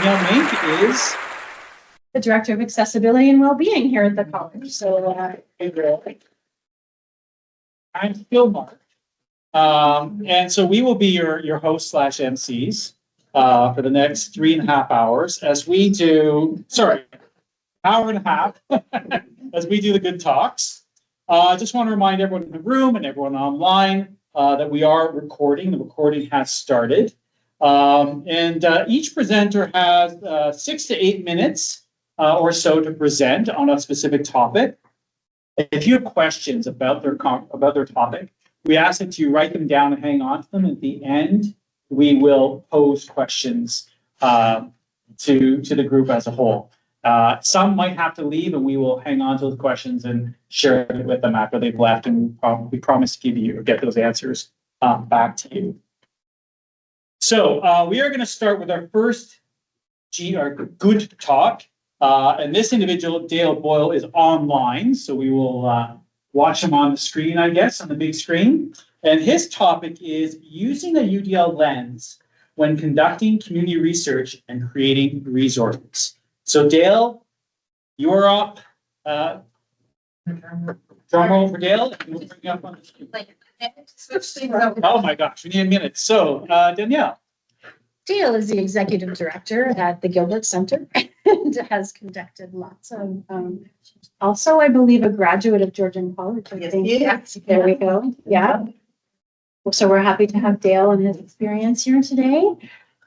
Danielle Mink is the Director of Accessibility and Wellbeing here at the college. So I'm Phil Mark. And so we will be your host / MCs for the next 3.5 hours as we do, hour and a half as we do the GÜD Talks. I just want to remind everyone in the room and everyone online that we are recording. The recording has started. And each presenter has 6 to 8 minutes or so to present on a specific topic. If you have questions about their topic, we ask that you write them down and hang on to them. At the end, we will pose questions to the group as a whole. Some might have to leave, and we will hang on to those questions and share it with them after they've left, and we promise to get those answers back to you. So we are going to start with our first GÜD Talk. And this individual, Dale Boyle, is online, so we will watch him on the screen, I guess, on the big screen. And his topic is using a UDL lens when conducting community research and creating resources. So Dale, you're up. Drum roll for Dale, and we'll bring you up on the screen. Oh my gosh, we need a minute. So Danielle. Dale is the Executive Director at the Gilbert Center and has conducted lots of, also, I believe, a graduate of Georgian College. I think. Yes. There we go. Yeah. So we're happy to have Dale and his experience here today.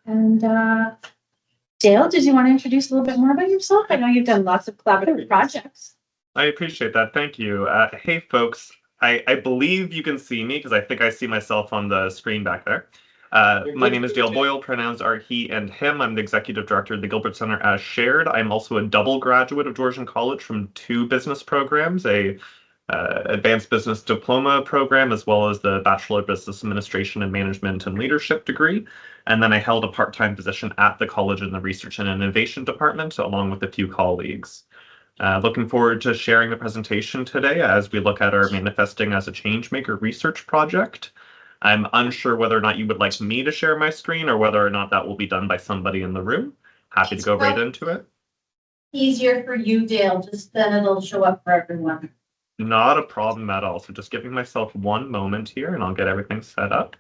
And Dale, did you want to introduce a little bit more about yourself? I know you've done lots of collaborative projects. I appreciate that. Thank you. Hey, folks. I believe you can see me because I think I see myself on the screen back there. My name is Dale Boyle, pronouns are he and him. I'm the Executive Director of the Gilbert Center as shared. I'm also a double graduate of Georgian College from 2 business programs, a advanced business diploma program, as well as the Bachelor of Business Administration and Management and Leadership degree. And then I held a part-time position at the college in the Research and Innovation Department, along with a few colleagues. Looking forward to sharing the presentation today as we look at our Manifesting as a Changemaker research project. I'm unsure whether or not you would like me to share my screen or whether or not that will be done by somebody in the room. Happy to go right into it. Easier for you, Dale, just then it'll show up for everyone. Not a problem at all. So just giving myself one moment here and I'll get everything set up.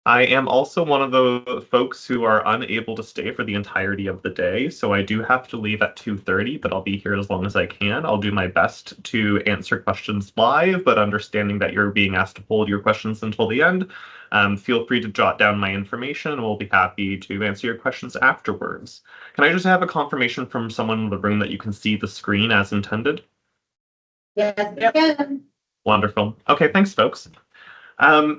I am also one of the folks who are unable to stay for the entirety of the day, so I do have to leave at 2:30, but I'll be here as long as I can. I'll do my best to answer questions live, but understanding that you're being asked to hold your questions until the end, feel free to jot down my information, and we'll be happy to answer your questions afterwards. Can I just have a confirmation from someone in the room that you can see the screen as intended? Yes, again. Wonderful. Okay, thanks, folks.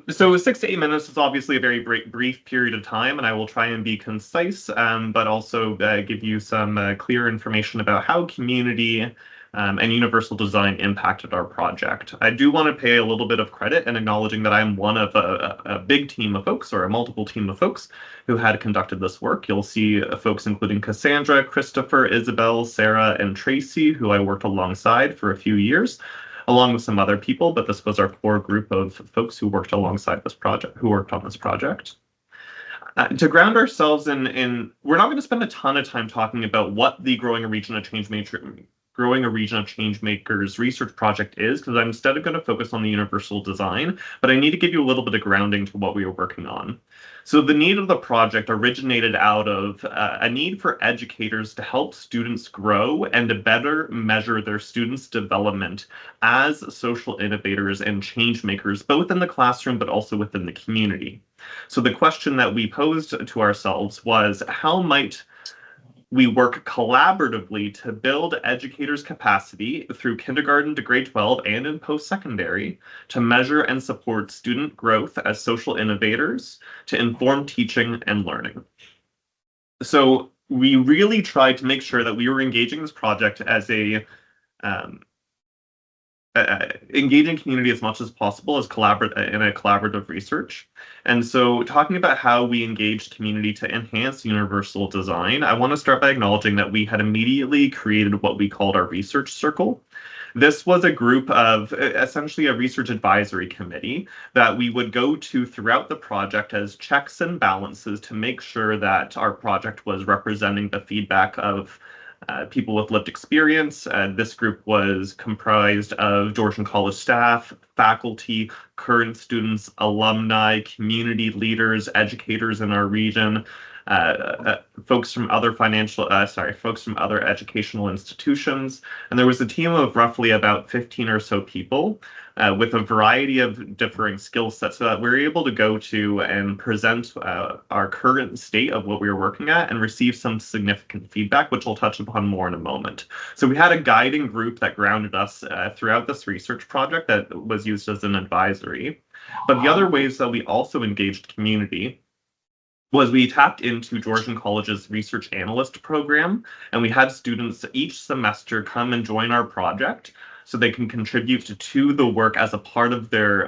So 6 to 8 minutes is obviously a very brief period of time, and I will try and be concise, but also give you some clear information about how community and universal design impacted our project. I do want to pay a little bit of credit in acknowledging that I'm one of a big team of folks, or a multiple team of folks, who had conducted this work. You'll see folks including Cassandra, Christopher, Isabel, Sarah, and Tracy, who I worked alongside for a few years, along with some other people, but this was our core group of folks who worked alongside this project, who worked on this project. To ground ourselves in, we're not going to spend a ton of time talking about what the Growing a Region of Changemakers research project is, because I'm instead going to focus on the universal design, but I need to give you a little bit of grounding to what we are working on. So the need of the project originated out of a need for educators to help students grow and to better measure their students' development as social innovators and change makers, both in the classroom but also within the community. So the question that we posed to ourselves was, how might we work collaboratively to build educators' capacity through kindergarten to grade 12 and in post-secondary to measure and support student growth as social innovators to inform teaching and learning. So we really tried to make sure that we were engaging this project as a engaging community as much as possible as in a collaborative research. And so talking about how we engaged community to enhance universal design, I want to start by acknowledging that we had immediately created what we called our research circle. This was a group of essentially a research advisory committee that we would go to throughout the project as checks and balances to make sure that our project was representing the feedback of people with lived experience. This group was comprised of Georgian College staff, faculty, current students, alumni, community leaders, educators in our region, folks from other folks from other educational institutions. And there was a team of roughly about 15 or so people with a variety of differing skill sets so that we were able to go to and present our current state of what we were working at and receive some significant feedback, which I'll touch upon more in a moment. So we had a guiding group that grounded us throughout this research project that was used as an advisory. But the other ways that we also engaged community was we tapped into Georgian College's research analyst program, and we had students each semester come and join our project so they can contribute to the work as a part of their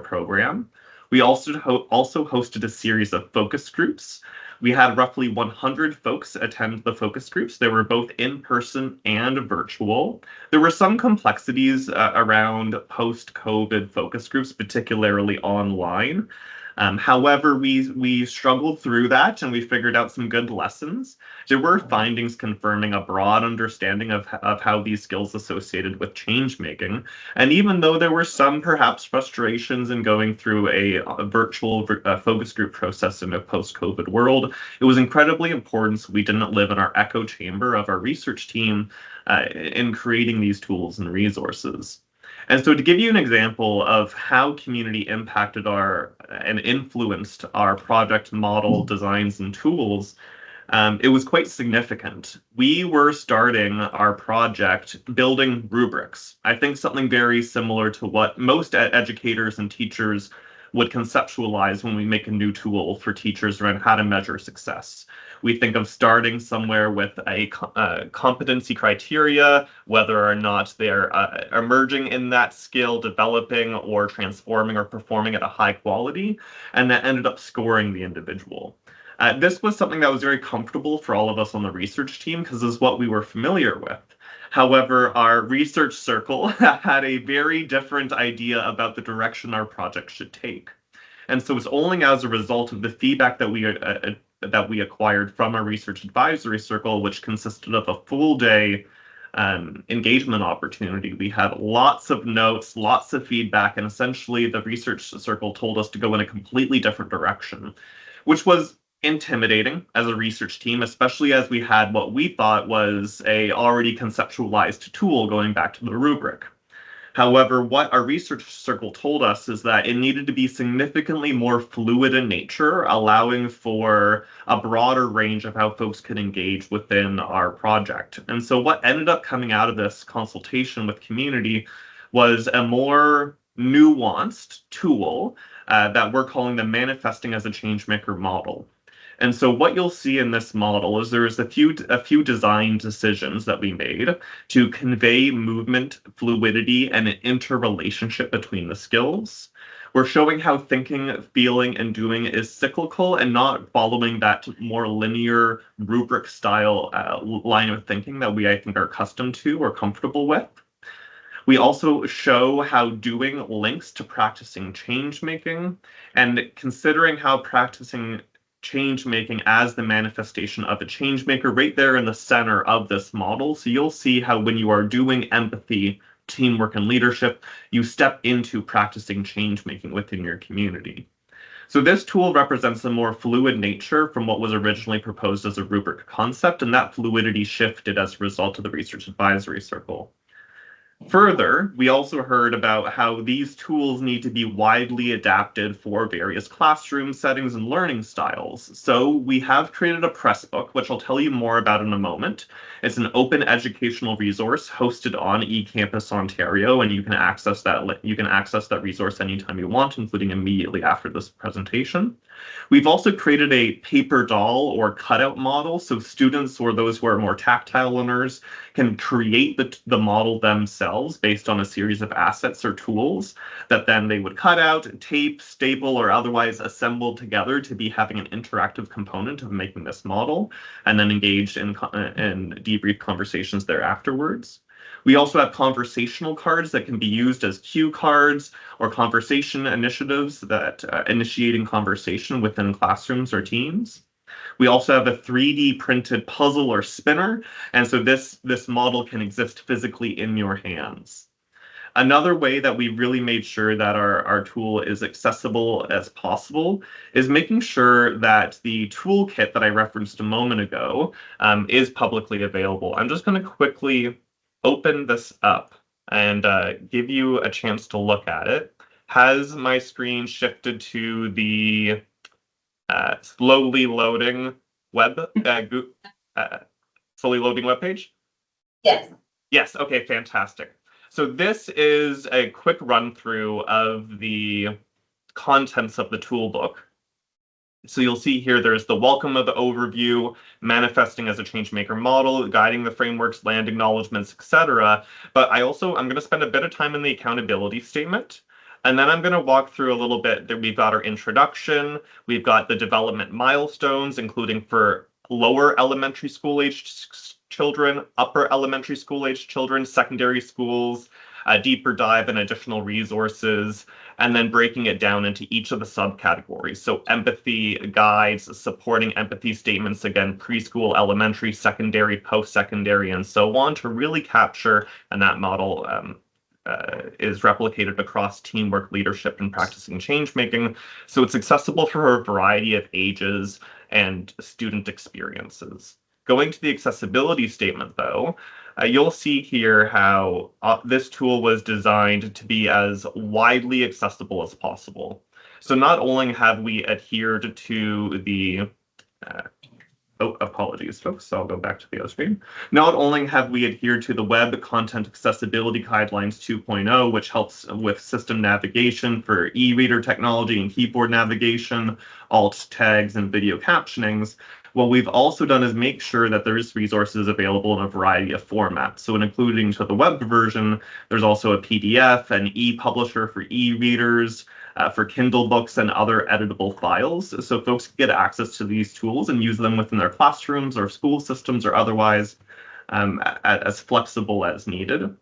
program. We also hosted a series of focus groups. We had roughly 100 folks attend the focus groups. They were both in person and virtual. There were some complexities around post-COVID focus groups, particularly online. However, we struggled through that and we figured out some good lessons. There were findings confirming a broad understanding of how these skills associated with change making. And even though there were some perhaps frustrations in going through a virtual focus group process in a post-COVID world, it was incredibly important so we didn't live in our echo chamber of our research team in creating these tools and resources. And so to give you an example of how community impacted and influenced our project model designs and tools, it was quite significant. We were starting our project building rubrics. I think something very similar to what most educators and teachers would conceptualize when we make a new tool for teachers around how to measure success. We think of starting somewhere with a competency criteria, whether or not they're emerging in that skill, developing or transforming or performing at a high quality, and that ended up scoring the individual. This was something that was very comfortable for all of us on the research team because this is what we were familiar with. However, our research circle had a very different idea about the direction our project should take. And so it's only as a result of the feedback that we acquired from our research advisory circle, which consisted of a full day engagement opportunity. We had lots of notes, lots of feedback, and essentially the research circle told us to go in a completely different direction, which was intimidating as a research team, especially as we had what we thought was a already conceptualized tool going back to the rubric. However, what our research circle told us is that it needed to be significantly more fluid in nature, allowing for a broader range of how folks could engage within our project. And so what ended up coming out of this consultation with community was a more nuanced tool that we're calling the manifesting as a changemaker model. And so what you'll see in this model is there's a few design decisions that we made to convey movement, fluidity, and an interrelationship between the skills. We're showing how thinking, feeling, and doing is cyclical and not following that more linear rubric style line of thinking that I think, are accustomed to or comfortable with. We also show how doing links to practicing change making and considering how practicing change making as the manifestation of a change maker right there in the center of this model. So you'll see how when you are doing empathy, teamwork, and leadership, you step into practicing change making within your community. So this tool represents a more fluid nature from what was originally proposed as a rubric concept, and that fluidity shifted as a result of the research advisory circle. Further, we also heard about how these tools need to be widely adapted for various classroom settings and learning styles. So we have created a press book, which I'll tell you more about in a moment. It's an open educational resource hosted on eCampus Ontario, and you can access that resource anytime you want, including immediately after this presentation. We've also created a paper doll or cutout model, so students or those who are more tactile learners can create the model themselves themselves based on a series of assets or tools that then they would cut out, tape, staple, or otherwise assemble together to be having an interactive component of making this model, and then engaged in debrief conversations there afterwards. We also have conversational cards that can be used as cue cards or conversation initiatives that initiating conversation within classrooms or teams. We also have a 3D printed puzzle or spinner, and so this model can exist physically in your hands. Another way that we really made sure that our tool is accessible as possible is making sure that the toolkit that I referenced a moment ago is publicly available. I'm just going to quickly open this up and give you a chance to look at it. Has my screen shifted to the slowly loading slowly loading web page? Yes. Yes, okay, fantastic. So this is a quick run through of the contents of the toolbook. So you'll see here there's the welcome of the overview, manifesting as a change maker model, guiding the frameworks, land acknowledgements, etc. But I'm going to spend a bit of time in the accountability statement. And then I'm going to walk through a little bit that we've got our introduction, we've got the development milestones, including for lower elementary school aged children, upper elementary school aged children, secondary schools, a deeper dive and additional resources, and then breaking it down into each of the subcategories. So empathy guides, supporting empathy statements, again, preschool, elementary, secondary, post-secondary, and so on, to really capture, and that model is replicated across teamwork, leadership, and practicing change making. So it's accessible for a variety of ages and student experiences. Going to the accessibility statement, though, you'll see here how this tool was designed to be as widely accessible as possible. So not only have we adhered to the apologies, folks. So I'll go back to the other screen. Not only have we adhered to the Web Content Accessibility Guidelines 2.0, which helps with system navigation for e-reader technology and keyboard navigation, alt tags, and video captionings, what we've also done is make sure that there's resources available in a variety of formats. So including to the web version, there's also a PDF, an e-publisher for e-readers, for Kindle books and other editable files. So folks can get access to these tools and use them within their classrooms or school systems or otherwise as flexible as needed.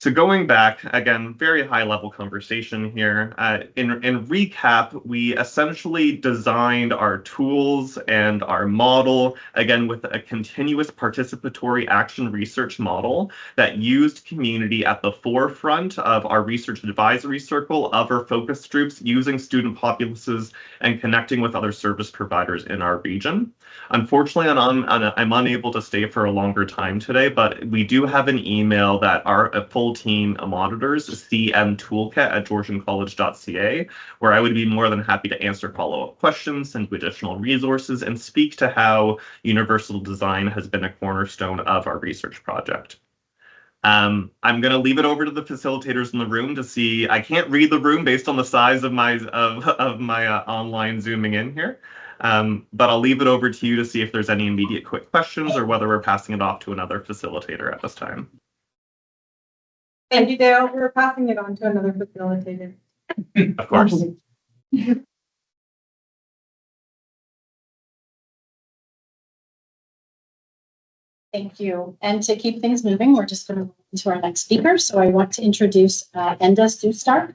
So going back, again, very high level conversation here. In recap, we essentially designed our tools and our model, again, with a continuous participatory action research model that used community at the forefront of our research advisory circle, of our focus groups, using student populaces and connecting with other service providers in our region. Unfortunately, I'm unable to stay for a longer time today, but we do have an email that our full team monitors, cmtoolkit@georgiancollege.ca, where I would be more than happy to answer follow-up questions, send you additional resources, and speak to how universal design has been a cornerstone of our research project. I'm going to leave it over to the facilitators in the room to see. I can't read the room based on the size of my online zooming in here. But I'll leave it over to you to see if there's any immediate quick questions or whether we're passing it off to another facilitator at this time. Thank you, Dale. We're passing it on to another facilitator. Of course. Thank you. And to keep things moving, we're just going to move into our next speaker. So I want to introduce Enda Soostar.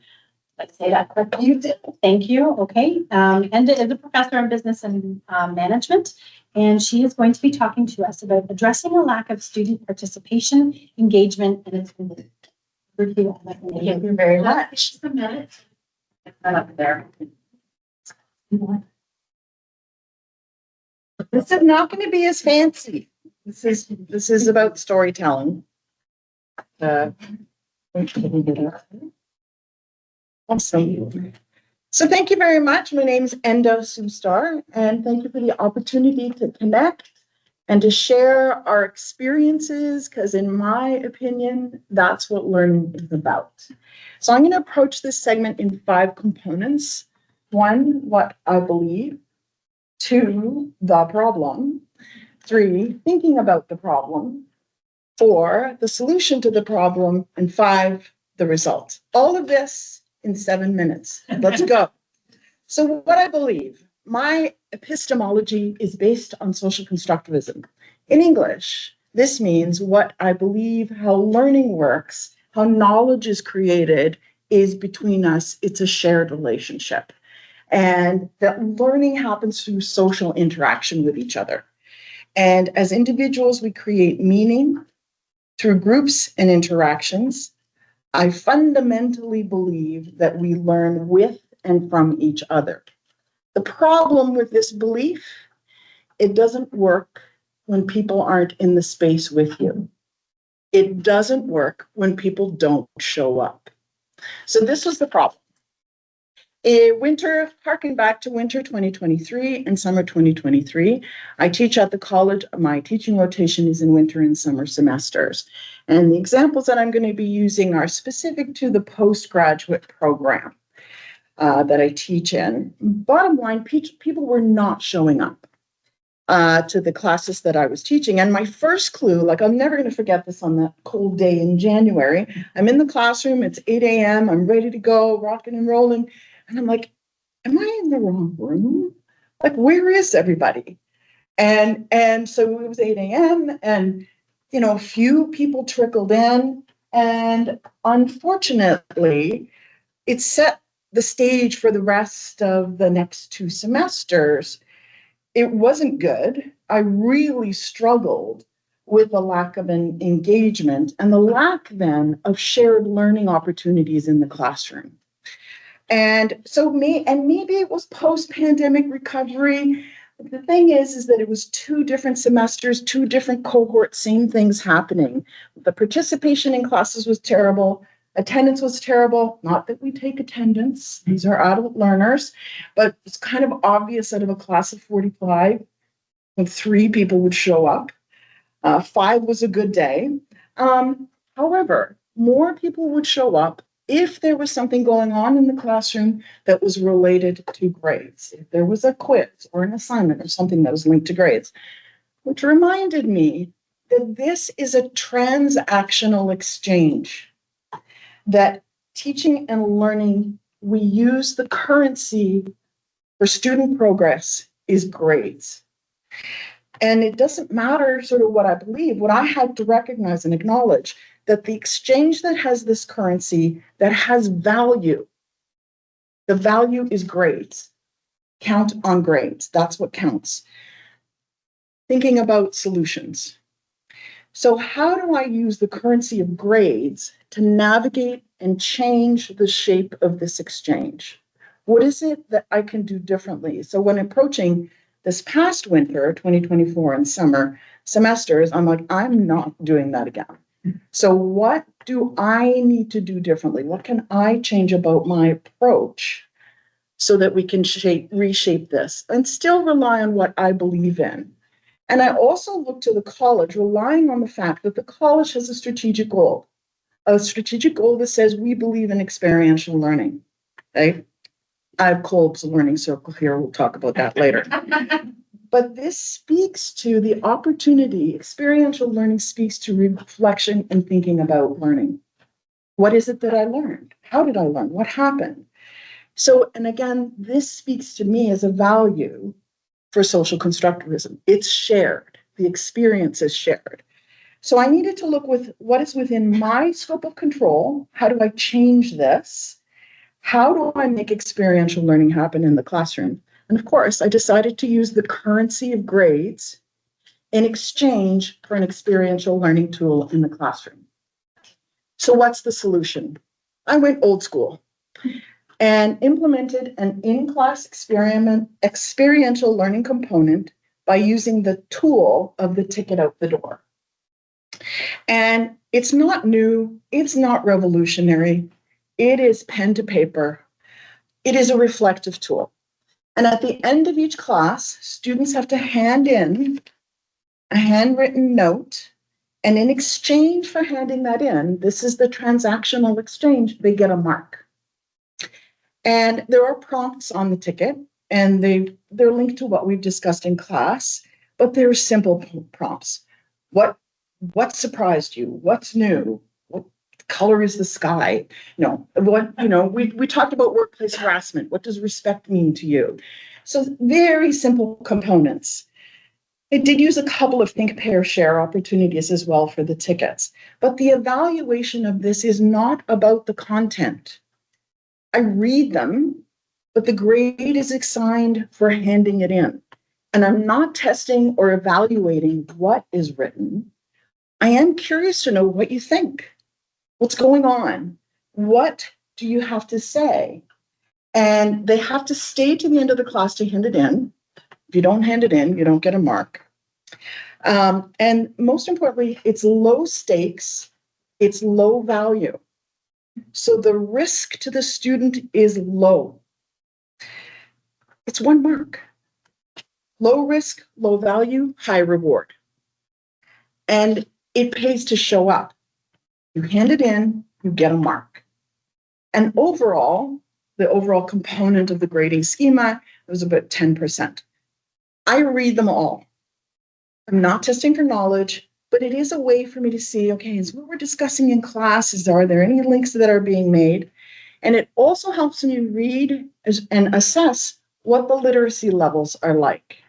Let's say that correctly. You did. Thank you. Okay. Enda is a professor in business and management, and she is going to be talking to us about addressing a lack of student participation, engagement, and attendance. Thank you very much. Just a minute. Up there. This is not going to be as fancy. This is about storytelling. Awesome. So thank you very much. My name is Enda Soostar, and thank you for the opportunity to connect and to share our experiences, because in my opinion, that's what learning is about. So I'm going to approach this segment in 5 components. 1, what I believe. 2, the problem. 3, thinking about the problem. 4, the solution to the problem, and 5, the result. All of this in 7 minutes. Let's go. So what I believe, my epistemology is based on social constructivism. In English, this means what I believe how learning works, how knowledge is created is between us. It's a shared relationship. And that learning happens through social interaction with each other. And as individuals, we create meaning through groups and interactions. I fundamentally believe that we learn with and from each other. The problem with this belief, it doesn't work when people aren't in the space with you. It doesn't work when people don't show up. So this was the problem. Harking back to winter 2023 and summer 2023, I teach at the college. My teaching rotation is in winter and summer semesters. And the examples that I'm going to be using are specific to the postgraduate program that I teach in. Bottom line, people were not showing up to the classes that I was teaching. And my first clue, like I'm never going to forget this on that cold day in January, I'm in the classroom, it's 8 a.m., I'm ready to go, rocking and rolling. And I'm like, am I in the wrong room? Like, where is everybody? And so it was 8 a.m. and, you know, a few people trickled in. And unfortunately, it set the stage for the rest of the next 2 semesters. It wasn't good. I really struggled with the lack of an engagement and the lack then of shared learning opportunities in the classroom. And so maybe it was post-pandemic recovery. The thing is that it was 2 different semesters, 2 different cohorts, same things happening. The participation in classes was terrible. Attendance was terrible. Not that we take attendance. These are adult learners, but it's kind of obvious out of a class of 45, when 3 people would show up. 5 was a good day. However, more people would show up if there was something going on in the classroom that was related to grades. If there was a quiz or an assignment or something that was linked to grades, which reminded me that this is a transactional exchange, that teaching and learning, we use the currency for student progress is grades. And it doesn't matter sort of what I believe, what I had to recognize and acknowledge that the exchange that has this currency, that has value, the value is grades. Count on grades. That's what counts. Thinking about solutions. So how do I use the currency of grades to navigate and change the shape of this exchange? What is it that I can do differently? So when approaching this past winter, 2024 and summer semesters, I'm like, I'm not doing that again. So what do I need to do differently? What can I change about my approach so that we can reshape this and still rely on what I believe in? And I also look to the college, relying on the fact that the college has a strategic goal that says we believe in experiential learning. Okay? I have Kolb's Learning Circle here. We'll talk about that later. But this speaks to the opportunity. Experiential learning speaks to reflection and thinking about learning. What is it that I learned? How did I learn? What happened? So, and again, this speaks to me as a value for social constructivism. It's shared. The experience is shared. So I needed to look with what is within my scope of control. How do I change this? How do I make experiential learning happen in the classroom? And of course, I decided to use the currency of grades in exchange for an experiential learning tool in the classroom. So what's the solution? I went old school and implemented an in-class experiential learning component by using the tool of the ticket out the door. And it's not new, it's not revolutionary, it is pen to paper, it is a reflective tool. And at the end of each class, students have to hand in a handwritten note, and in exchange for handing that in, this is the transactional exchange, they get a mark. And there are prompts on the ticket, and they're linked to what we've discussed in class, but they're simple prompts. What what surprised you? What's new? What color is the sky? We talked about workplace harassment. What does respect mean to you? So very simple components. I did use a couple of think, pair, share opportunities as well for the tickets, but the evaluation of this is not about the content. I read them, but the grade is assigned for handing it in. And I'm not testing or evaluating what is written. I am curious to know what you think. What's going on? What do you have to say? And they have to stay to the end of the class to hand it in. If you don't hand it in, you don't get a mark. And most importantly, it's low stakes, it's low value. So the risk to the student is low. It's 1 mark. Low risk, low value, high reward. And it pays to show up. You hand it in, you get a mark. And overall, the overall component of the grading schema was about 10%. I read them all. I'm not testing for knowledge, but it is a way for me to see, okay, is what we're discussing in classes, are there any links that are being made? And it also helps me read and assess what the literacy levels are like.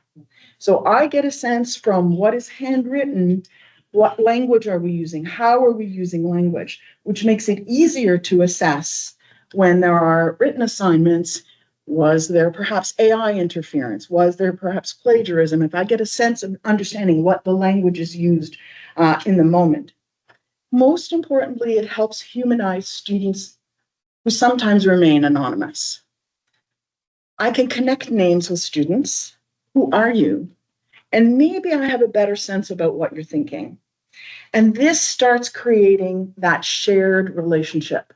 So I get a sense from what is handwritten, what language are we using, how are we using language, which makes it easier to assess when there are written assignments. Was there perhaps AI interference? Was there perhaps plagiarism? If I get a sense of understanding what the language is used in the moment. Most importantly, it helps humanize students who sometimes remain anonymous. I can connect names with students. Who are you? And maybe I have a better sense about what you're thinking. And this starts creating that shared relationship.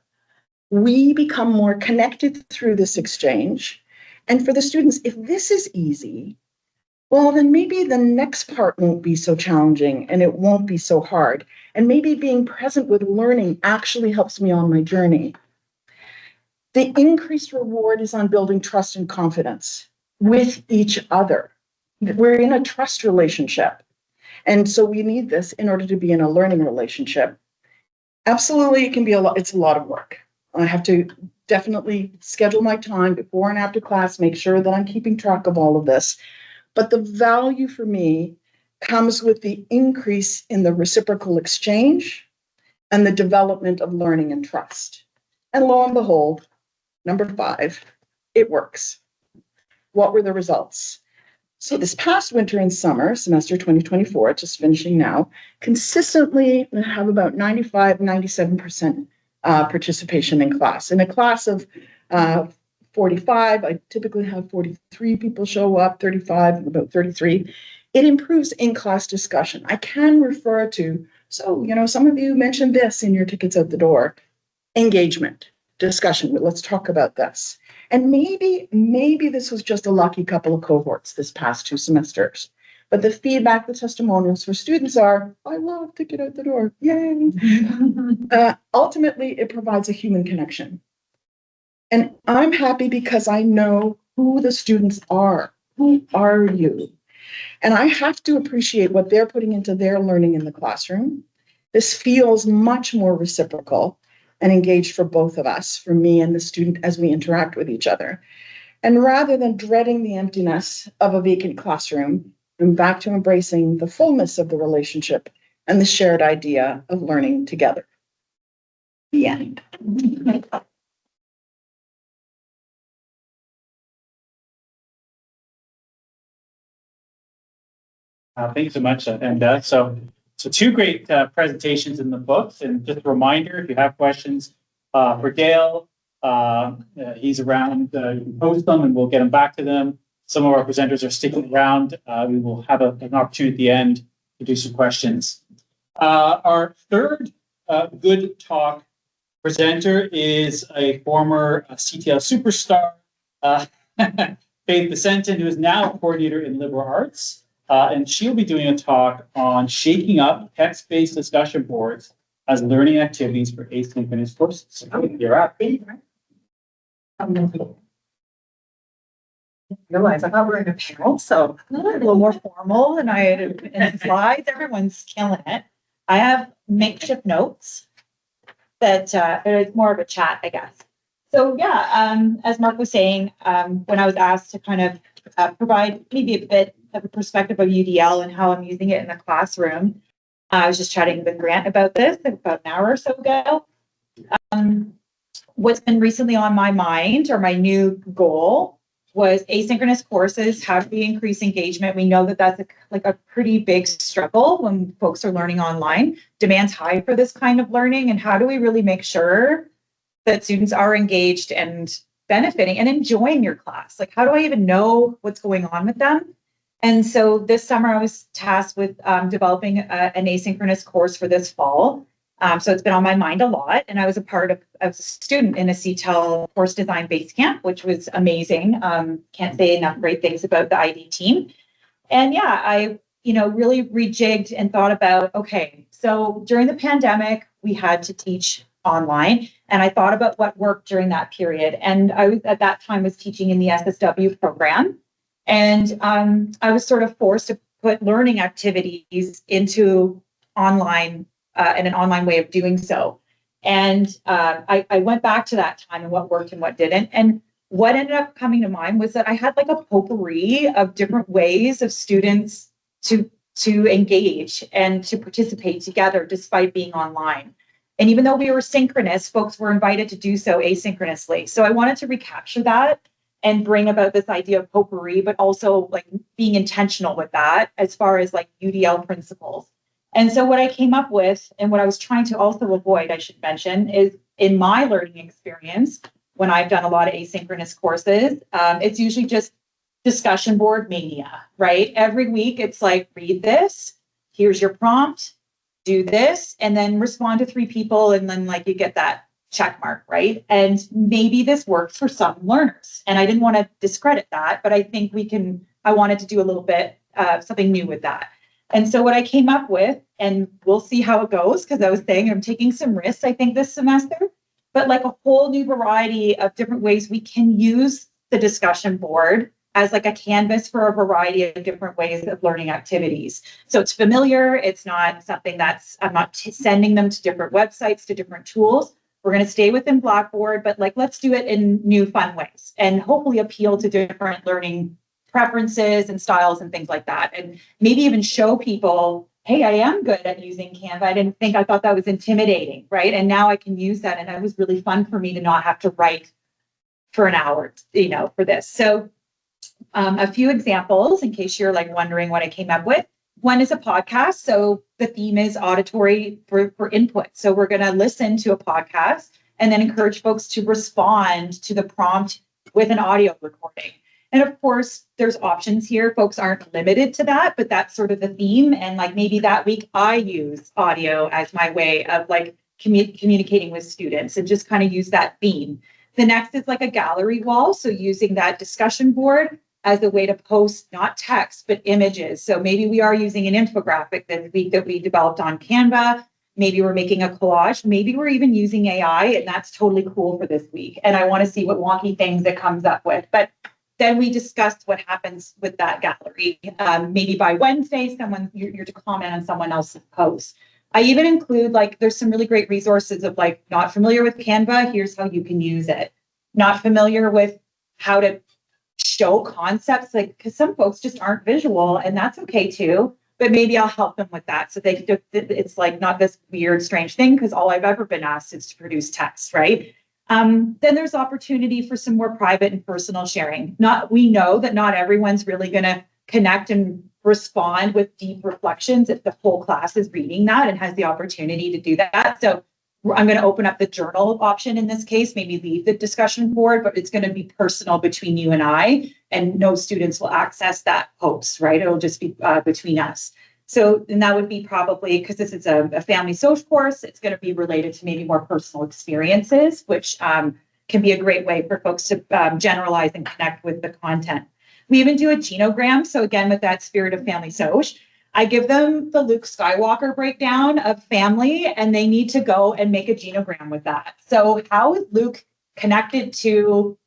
We become more connected through this exchange. And for the students, if this is easy, well, then maybe the next part won't be so challenging and it won't be so hard. And maybe being present with learning actually helps me on my journey. The increased reward is on building trust and confidence with each other. We're in a trust relationship. And so we need this in order to be in a learning relationship. Absolutely, it can be it's a lot of work. I have to definitely schedule my time before and after class, make sure that I'm keeping track of all of this. But the value for me comes with the increase in the reciprocal exchange and the development of learning and trust. And lo and behold, number 5, it works. What were the results? So this past winter and summer, semester 2024, just finishing now, consistently have about 95, 97% participation in class. In a class of 45, I typically have 43 people show up, 35, about 33. It improves in-class discussion. I can refer to, so, some of you mentioned this in your tickets out the door, engagement, discussion. Let's talk about this. And maybe this was just a lucky couple of cohorts this past 2 semesters. But the feedback, the testimonials for students are, I love to get out the door. Yay. Ultimately, it provides a human connection. And I'm happy because I know who the students are. Who are you? And I have to appreciate what they're putting into their learning in the classroom. This feels much more reciprocal and engaged for both of us, for me and the student, as we interact with each other. And rather than dreading the emptiness of a vacant classroom, I'm back to embracing the fullness of the relationship and the shared idea of learning together. The end. Thank you so much, Enda. So 2 great presentations in the books. And just a reminder, if you have questions for Dale, he's around, you can post them and we'll get them back to them. Some of our presenters are sticking around. We will have an opportunity at the end to do some questions. Our third GÜD Talk presenter is a former CTL superstar, Faith Visentin, who is now a coordinator in liberal arts. And she'll be doing a talk on shaking up text-based discussion boards as learning activities for asynchronous courses. So you're up. Realize I thought we were in a panel, so a little more formal, and I had in slides. Everyone's killing it. I have makeshift notes that it's more of a chat, I guess. So yeah, as Mark was saying, when I was asked to kind of provide maybe a bit of a perspective of UDL and how I'm using it in the classroom, I was just chatting with Grant about this about an hour or so ago. What's been recently on my mind, or my new goal, was asynchronous courses. How do we increase engagement? We know that that's a pretty big struggle when folks are learning online. Demand's high for this kind of learning. And how do we really make sure that students are engaged and benefiting and enjoying your class? Like, how do I even know what's going on with them? And so this summer I was tasked with developing an asynchronous course for this fall. So it's been on my mind a lot. And I was a student in a CTL course design base camp, which was amazing. Can't say enough great things about the ID team. And yeah, I, really rejigged and thought about, okay, so during the pandemic, we had to teach online. And I thought about what worked during that period. And I was at that time was teaching in the SSW program. And I was sort of forced to put learning activities into online in an online way of doing so. And I went back to that time and what worked and what didn't. And what ended up coming to mind was that I had like a potpourri of different ways of students to engage and to participate together despite being online. And even though we were synchronous, folks were invited to do so asynchronously. So I wanted to recapture that and bring about this idea of potpourri, but also like being intentional with that as far as like UDL principles. And so what I came up with, and what I was trying to also avoid, I should mention, is in my learning experience, when I've done a lot of asynchronous courses, it's usually just discussion board mania, right? Every week it's like, read this, here's your prompt, do this, and then respond to 3 people, and then like you get that check mark, right? And maybe this works for some learners. And I didn't want to discredit that, but I think I wanted to do a little bit something new with that. And so what I came up with, and we'll see how it goes, because I was saying I'm taking some risks, I think, this semester, but like a whole new variety of different ways we can use the discussion board as like a canvas for a variety of different ways of learning activities. So it's familiar. It's not something I'm not sending them to different websites, to different tools. We're going to stay within Blackboard, but like, let's do it in new fun ways and hopefully appeal to different learning preferences and styles and things like that. And maybe even show people, hey, I am good at using Canva. I thought that was intimidating, right? And now I can use that. And it was really fun for me to not have to write for an hour, for this. So a few examples, in case you're like wondering what I came up with. One is a podcast. So the theme is auditory for input. So we're going to listen to a podcast and then encourage folks to respond to the prompt with an audio recording. And of course, there's options here. Folks aren't limited to that, but that's sort of the theme. And like maybe that week I use audio as my way of like communicating with students and just kind of use that theme. The next is like a gallery wall. So using that discussion board as a way to post not text, but images. So maybe we are using an infographic this week that we developed on Canva. Maybe we're making a collage. Maybe we're even using AI, and that's totally cool for this week. And I want to see what wonky things it comes up with. But then we discussed what happens with that gallery. Maybe by Wednesday, you're to comment on someone else's post. I even include there's some really great resources of like, not familiar with Canva, here's how you can use it. Not familiar with how to show concepts, because some folks just aren't visual, and that's okay too. But maybe I'll help them with that. So it's like not this weird, strange thing, because all I've ever been asked is to produce text, right? Then there's opportunity for some more private and personal sharing. We know that not everyone's really going to connect and respond with deep reflections if the whole class is reading that and has the opportunity to do that. So I'm going to open up the journal option in this case, maybe leave the discussion board, but it's going to be personal between you and I, and no students will access that post, right? It'll just be between us. So, and that would be probably, because this is a family social course, it's going to be related to maybe more personal experiences, which can be a great way for folks to generalize and connect with the content. We even do a genogram. So again, with that spirit of family social, I give them the Luke Skywalker breakdown of family, and they need to go and make a genogram with that. So how is Luke connected to,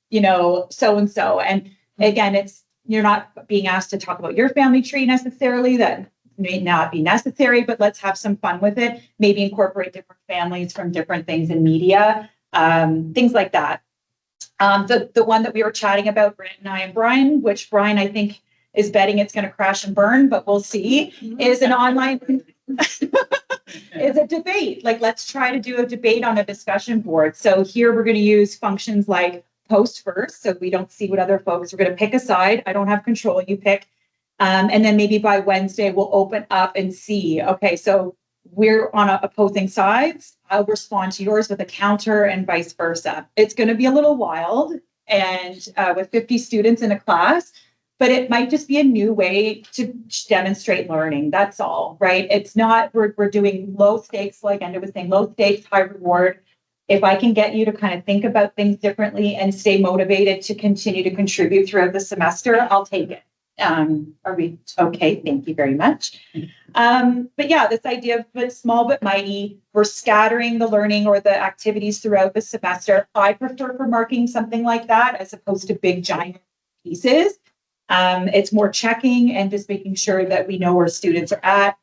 so-and-so? And again, you're not being asked to talk about your family tree necessarily. That may not be necessary, but let's have some fun with it. Maybe incorporate different families from different things in media, things like that. The one that we were chatting about, Grant and I and Brian, which Brian, I think, is betting it's going to crash and burn, but we'll see, is an online, is a debate. Like, let's try to do a debate on a discussion board. So here we're going to use functions like post first, so we don't see what other folks, we're going to pick a side. I don't have control, you pick. And then maybe by Wednesday, we'll open up and see, okay, so we're on opposing sides. I'll respond to yours with a counter and vice versa. It's going to be a little wild and with 50 students in a class, but it might just be a new way to demonstrate learning. That's all, right? It's not, we're doing low stakes, like Enda was saying, low stakes, high reward. If I can get you to kind of think about things differently and stay motivated to continue to contribute throughout the semester, I'll take it. Are we okay? Thank you very much. But yeah, this idea of small but mighty, we're scattering the learning or the activities throughout the semester. I prefer for marking something like that as opposed to big giant pieces. It's more checking and just making sure that we know where students are at,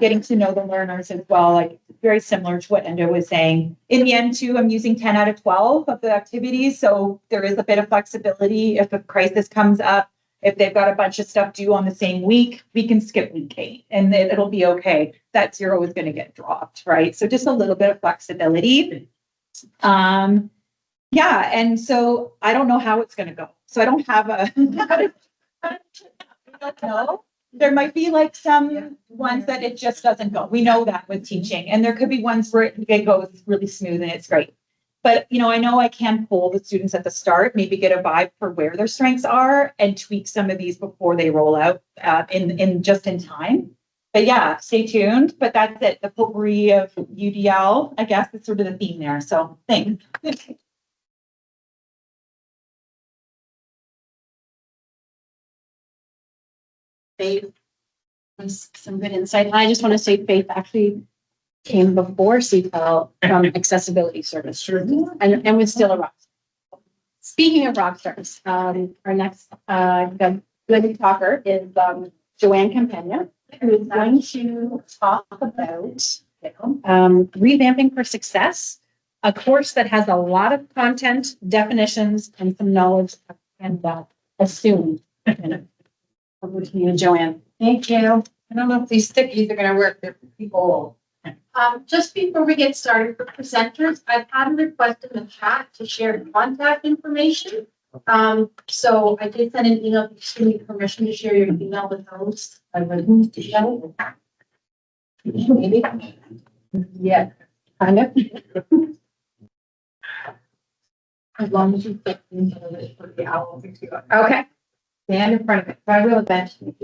getting to know the learners as well, like very similar to what Enda was saying. In the end too, I'm using 10 out of 12 of the activities. So there is a bit of flexibility. If a crisis comes up, if they've got a bunch of stuff due on the same week, we can skip week 8 and it'll be okay. That 0 is going to get dropped, right? So just a little bit of flexibility. Yeah, and so I don't know how it's going to go. So I don't have a, I don't know. There might be like some ones that it just doesn't go. We know that with teaching, and there could be ones where it goes really smooth and it's great. But, you know I can poll the students at the start, maybe get a vibe for where their strengths are and tweak some of these before they roll out in time. But yeah, stay tuned. But that's it. The potpourri of UDL, I guess, is sort of the theme there. So thanks. Faith, some good insight. I just want to say Faith actually came before CTL from accessibility service. Sure. And was still a rock star. Speaking of rock stars, our next good talker is Joanne Campagna, who is going to talk about Revamping for Success, a course that has a lot of content, definitions, and some knowledge and assumed. Over to you, Joanne. Thank you. I don't know if these stickies are gonna work. They're pretty old. Just before we get started for presenters, I've had a request in the chat to share contact information. So I did send an email to you permission to share your email with those. I would move to show. Maybe. Yeah, kind of. As long as you fit into it for the hour. Okay. Stand in front of it. So I will eventually.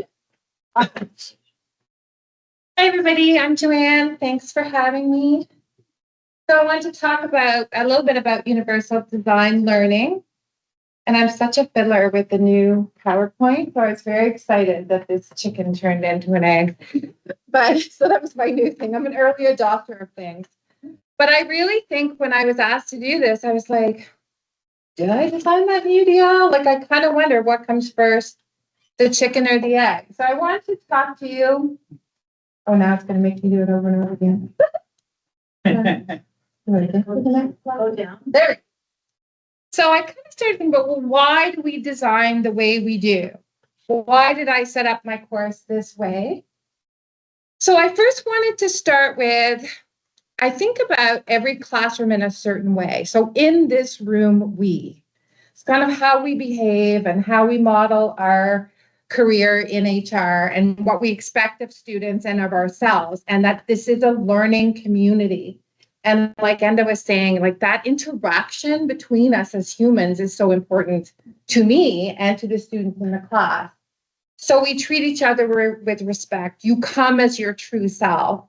Hi, everybody. I'm Joanne. Thanks for having me. So I want to talk about a little bit about Universal Design Learning. And I'm such a fiddler with the new PowerPoint. So I was very excited that this chicken turned into an egg. But so that was my new thing. I'm an early adopter of things. But I really think when I was asked to do this, I was like, did I design that in UDL? Like, I kind of wonder what comes first, the chicken or the egg. So I wanted to talk to you. Oh, now it's going to make me do it over and over again. Go down. There. So I kind of started thinking about, well, why do we design the way we do? Why did I set up my course this way? So I first wanted to start with, I think about every classroom in a certain way. So in this room, it's kind of how we behave and how we model our career in HR and what we expect of students and of ourselves, and that this is a learning community. And like Enda was saying, like that interaction between us as humans is so important to me and to the students in the class. So we treat each other with respect. You come as your true self.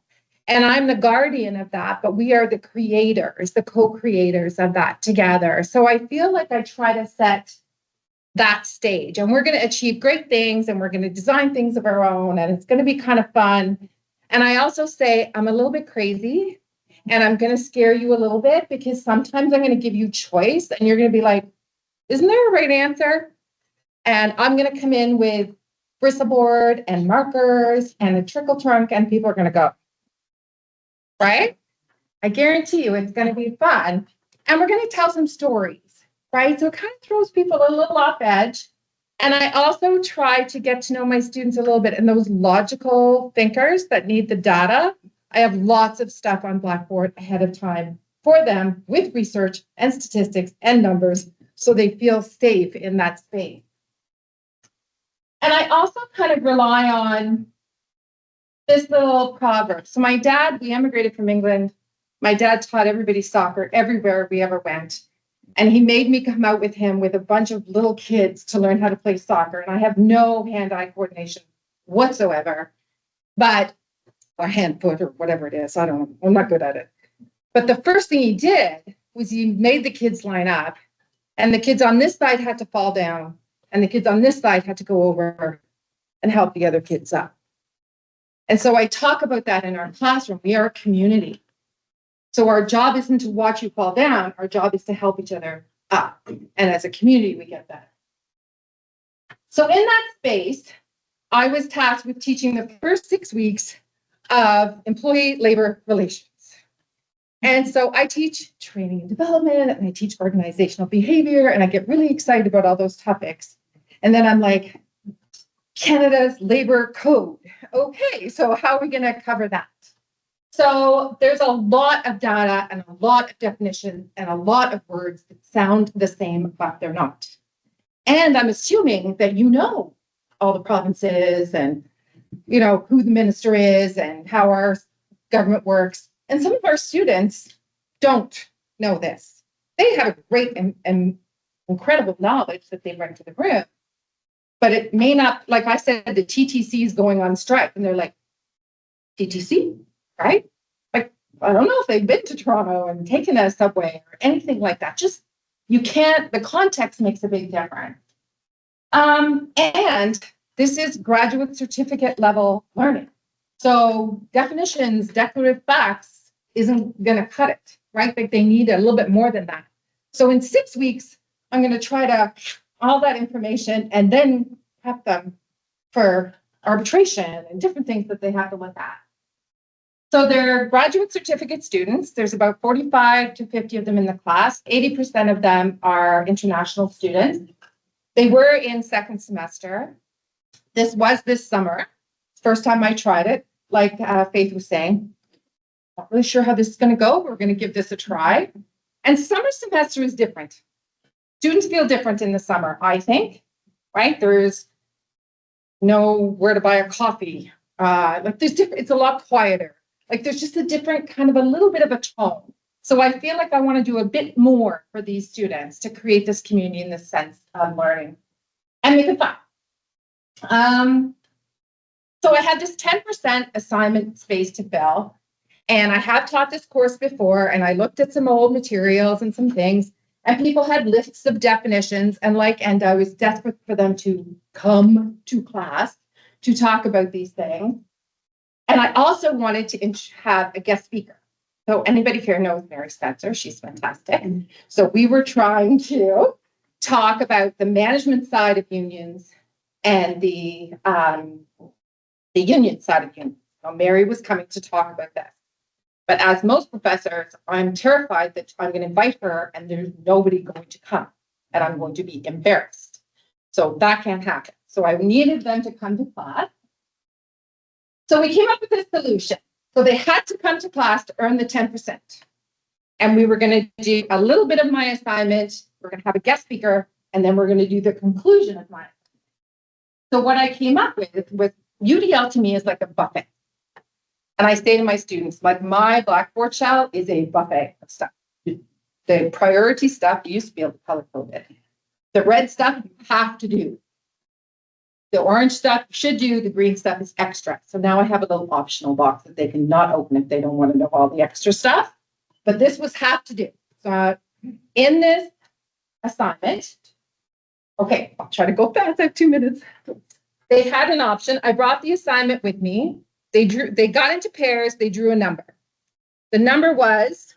And I'm the guardian of that, but we are the creators, the co-creators of that together. So I feel like I try to set that stage, and we're going to achieve great things, and we're going to design things of our own, and it's going to be kind of fun. And I also say I'm a little bit crazy, and I'm going to scare you a little bit, because sometimes I'm going to give you choice, and you're going to be like, isn't there a right answer? And I'm going to come in with bristleboard and markers and a trickle trunk, and people are going to go. Right? I guarantee you it's going to be fun. And we're going to tell some stories, right? So it kind of throws people a little off edge. And I also try to get to know my students a little bit, and those logical thinkers that need the data. I have lots of stuff on Blackboard ahead of time for them with research and statistics and numbers, so they feel safe in that space. And I also kind of rely on this little proverb. So my dad, we immigrated from England. My dad taught everybody soccer everywhere we ever went. And he made me come out with him with a bunch of little kids to learn how to play soccer. And I have no hand-eye coordination whatsoever, or hand-foot or whatever it is. I don't know. I'm not good at it. But the first thing he did was he made the kids line up, and the kids on this side had to fall down, and the kids on this side had to go over and help the other kids up. And so I talk about that in our classroom. We are a community. So our job isn't to watch you fall down. Our job is to help each other up. And as a community, we get that. So in that space, I was tasked with teaching the first 6 weeks of employee labor relations. And so I teach training and development, and I teach organizational behavior, and I get really excited about all those topics. And then I'm like, Canada's labor code. Okay, so how are we going to cover that? So there's a lot of data and a lot of definitions and a lot of words that sound the same, but they're not. And I'm assuming that you know all the provinces and you know who the minister is and how our government works. And some of our students don't know this. They have a great and incredible knowledge that they bring to the room. But it may not, like I said, the TTC is going on strike. And they're like, TTC, right? Like, I don't know if they've been to Toronto and taken a subway or anything like that. Just, you can't, the context makes a big difference. And this is graduate certificate level learning. So definitions, declarative facts isn't going to cut it, right? Like they need a little bit more than that. So in 6 weeks, I'm going to try to all that information and then prep them for arbitration and different things that they have to look at. So they're graduate certificate students. There's about 45 to 50 of them in the class. 80% of them are international students. They were in second semester. This was this summer. First time I tried it, like Faith was saying. Not really sure how this is going to go. We're going to give this a try. And summer semester is different. Students feel different in the summer, I think, right? There's nowhere to buy a coffee. Like there's different, it's a lot quieter. Like there's just a different kind of a little bit of a tone. So I feel like I want to do a bit more for these students to create this community in this sense of learning and make it fun. So I had this 10% assignment space to fill, and I have taught this course before, and I looked at some old materials and some things, and people had lists of definitions, and like Enda, I was desperate for them to come to class to talk about these things. And I also wanted to have a guest speaker. So anybody here knows Mary Spencer, she's fantastic. So we were trying to talk about the management side of unions and the union side of unions. So Mary was coming to talk about this. But as most professors, I'm terrified that I'm going to invite her and there's nobody going to come and I'm going to be embarrassed. So that can't happen. So I needed them to come to class. So we came up with this solution. So they had to come to class to earn the 10%. And we were going to do a little bit of my assignment. We're going to have a guest speaker, and then we're going to do the conclusion of my assignment. So what I came up with UDL to me is like a buffet. And I say to my students, like my Blackboard shell is a buffet of stuff. The priority stuff, you used to be able to color code it. The red stuff you have to do. The orange stuff you should do, the green stuff is extra. So now I have a little optional box that they can not open if they don't want to know all the extra stuff. But this was have to do. So in this assignment, okay, I'll try to go fast. I have 2 minutes. They had an option. I brought the assignment with me. They got into pairs. They drew a number. The number was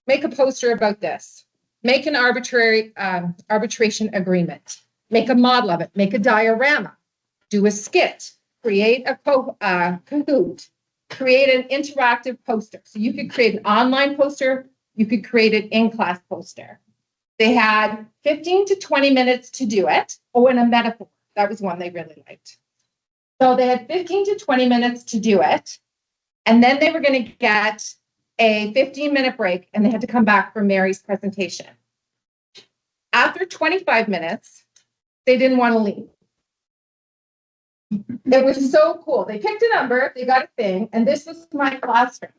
make a poster about this. Make an arbitration agreement. Make a model of it. Make a diorama. do a skit, create a Kahoot, create an interactive poster. So you could create an online poster, you could create an in-class poster. They had 15 to 20 minutes to do it. Oh, and a metaphor. That was one they really liked. So they had 15 to 20 minutes to do it. And then they were going to get a 15-minute break and they had to come back for Mary's presentation. After 25 minutes, they didn't want to leave. It was so cool. They picked a number, they got a thing, and this was my classroom.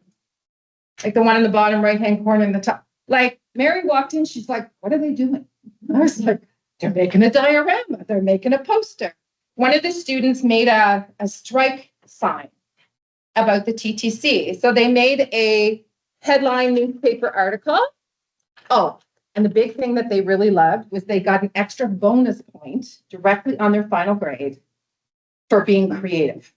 Like the one in the bottom right-hand corner in the top. Like Mary walked in, she's like, what are they doing? I was like, they're making a diorama, they're making a poster. One of the students made a strike sign about the TTC. So they made a headline newspaper article. Oh, and the big thing that they really loved was they got an extra bonus point directly on their final grade for being creative.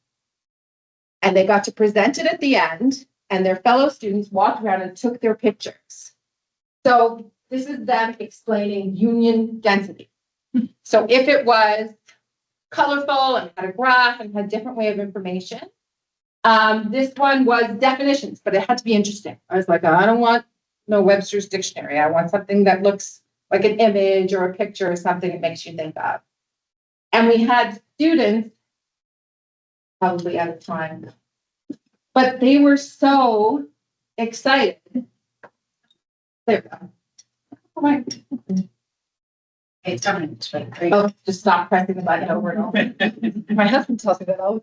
And they got to present it at the end, and their fellow students walked around and took their pictures. So this is them explaining union density. So if it was colorful and had a graph and had a different way of information, this one was definitions, but it had to be interesting. I was like, I don't want no Webster's dictionary. I want something that looks like an image or a picture or something that makes you think of. And we had students, probably out of time, but they were so excited. There we go. Oh, my. Oh, just stop pressing the button over and over. My husband tells me that all the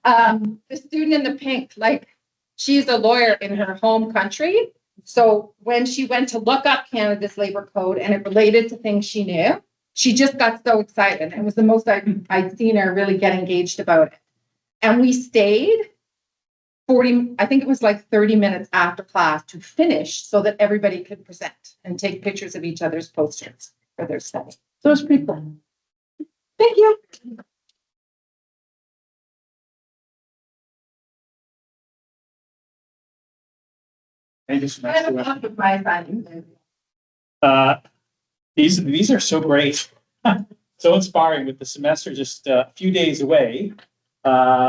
time. The student in the pink, like she's a lawyer in her home country. So when she went to look up Canada's labor code and it related to things she knew, she just got so excited. It was the most I'd seen her really get engaged about it. And we stayed 40, I think it was like 30 minutes after class to finish so that everybody could present and take pictures of each other's posters for their study. So it was pretty cool. Thank you. Thank you so much. I have a lot of my assignment. These are so great, so inspiring with the semester just a few days away.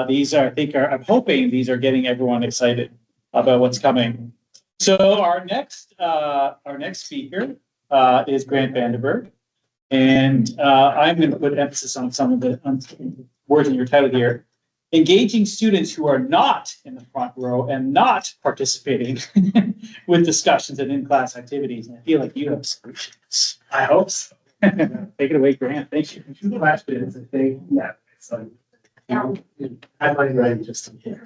These are, I'm hoping these are getting everyone excited about what's coming. So our next speaker is Grant Vander Burg, and I'm going to put emphasis on some of the words in your title here. Engaging students who are not in the front row and not participating with discussions and in-class activities. And I feel like you have solutions. I hope so. Take it away, Grant. Thank you. The last bit is a thing. Yeah. It's like, I'm like ready just to hear.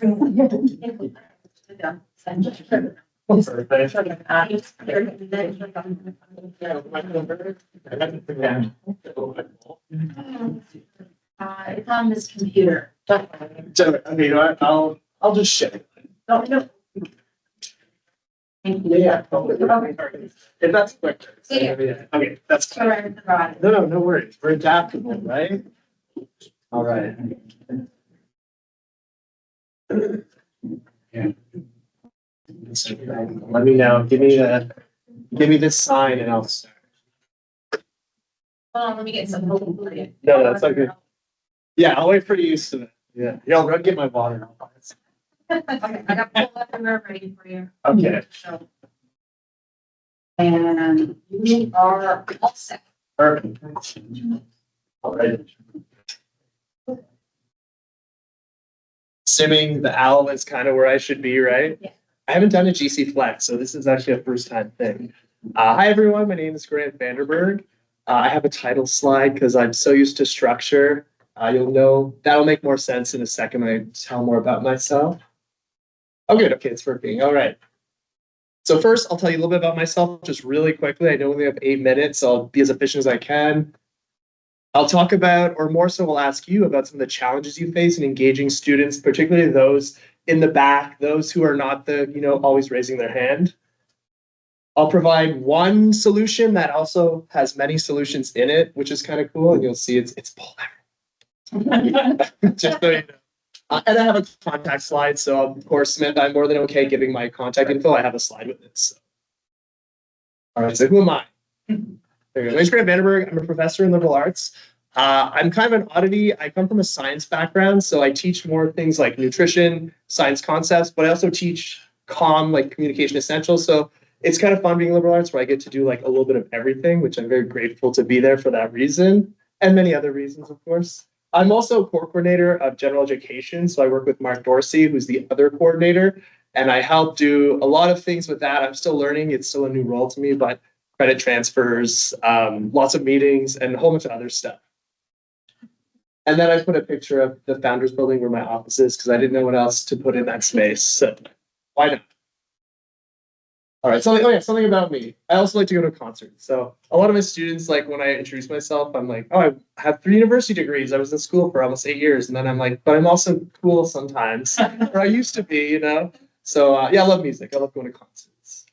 It's on this computer. So, I mean, I'll just share it. No. Yeah. If that's quick. Okay, that's fine. No worries. We're adaptable, right? All right. Yeah. Let me know. Give me this sign and I'll start. Hold on, let me get some hope for you. No, that's okay. Yeah, I'll wait for you to. Yeah. I'll go get my water. Okay, I got pull up and we're ready for you. Okay. So. And you are all set. Perfect. All right. Assuming the owl is kind of where I should be, right? Yeah. I haven't done a GC Flex, so this is actually a first time thing. Hi, everyone. My name is Grant Vander Burg. I have a title slide because I'm so used to structure. You'll know that'll make more sense in a second when I tell more about myself. Oh, good. Okay, it's working. All right. So first, I'll tell you a little bit about myself just really quickly. I know we only have 8 minutes, so I'll be as efficient as I can. I'll talk about, or more so, we'll ask you about some of the challenges you face in engaging students, particularly those in the back, those who are not always raising their hand. I'll provide one solution that also has many solutions in it, which is kind of cool, and you'll see it's Boyle. Just so you know. And I have a contact slide, so of course, Samantha, I'm more than okay giving my contact info. I have a slide with it. So. All right, so who am I? There you go. My name's Grant Vander Burg. I'm a professor in liberal arts. I'm kind of an oddity. I come from a science background, so I teach more things like nutrition, science concepts, but I also teach like communication essentials. So it's kind of fun being liberal arts where I get to do like a little bit of everything, which I'm very grateful to be there for that reason and many other reasons, of course. I'm also core coordinator of general education. So I work with Mark Dorsey, who's the other coordinator, and I help do a lot of things with that. I'm still learning. It's still a new role to me, but credit transfers, lots of meetings, and a whole bunch of other stuff. And then I put a picture of the Founders Building where my office is because I didn't know what else to put in that space. So why not? All right, something about me. I also like to go to concerts. So a lot of my students, like when I introduce myself, I'm like, oh, I have 3 university degrees. I was in school for almost 8 years. And then I'm like, but I'm also cool sometimes, or I used to be, you know? So yeah, I love music. I love going to concerts.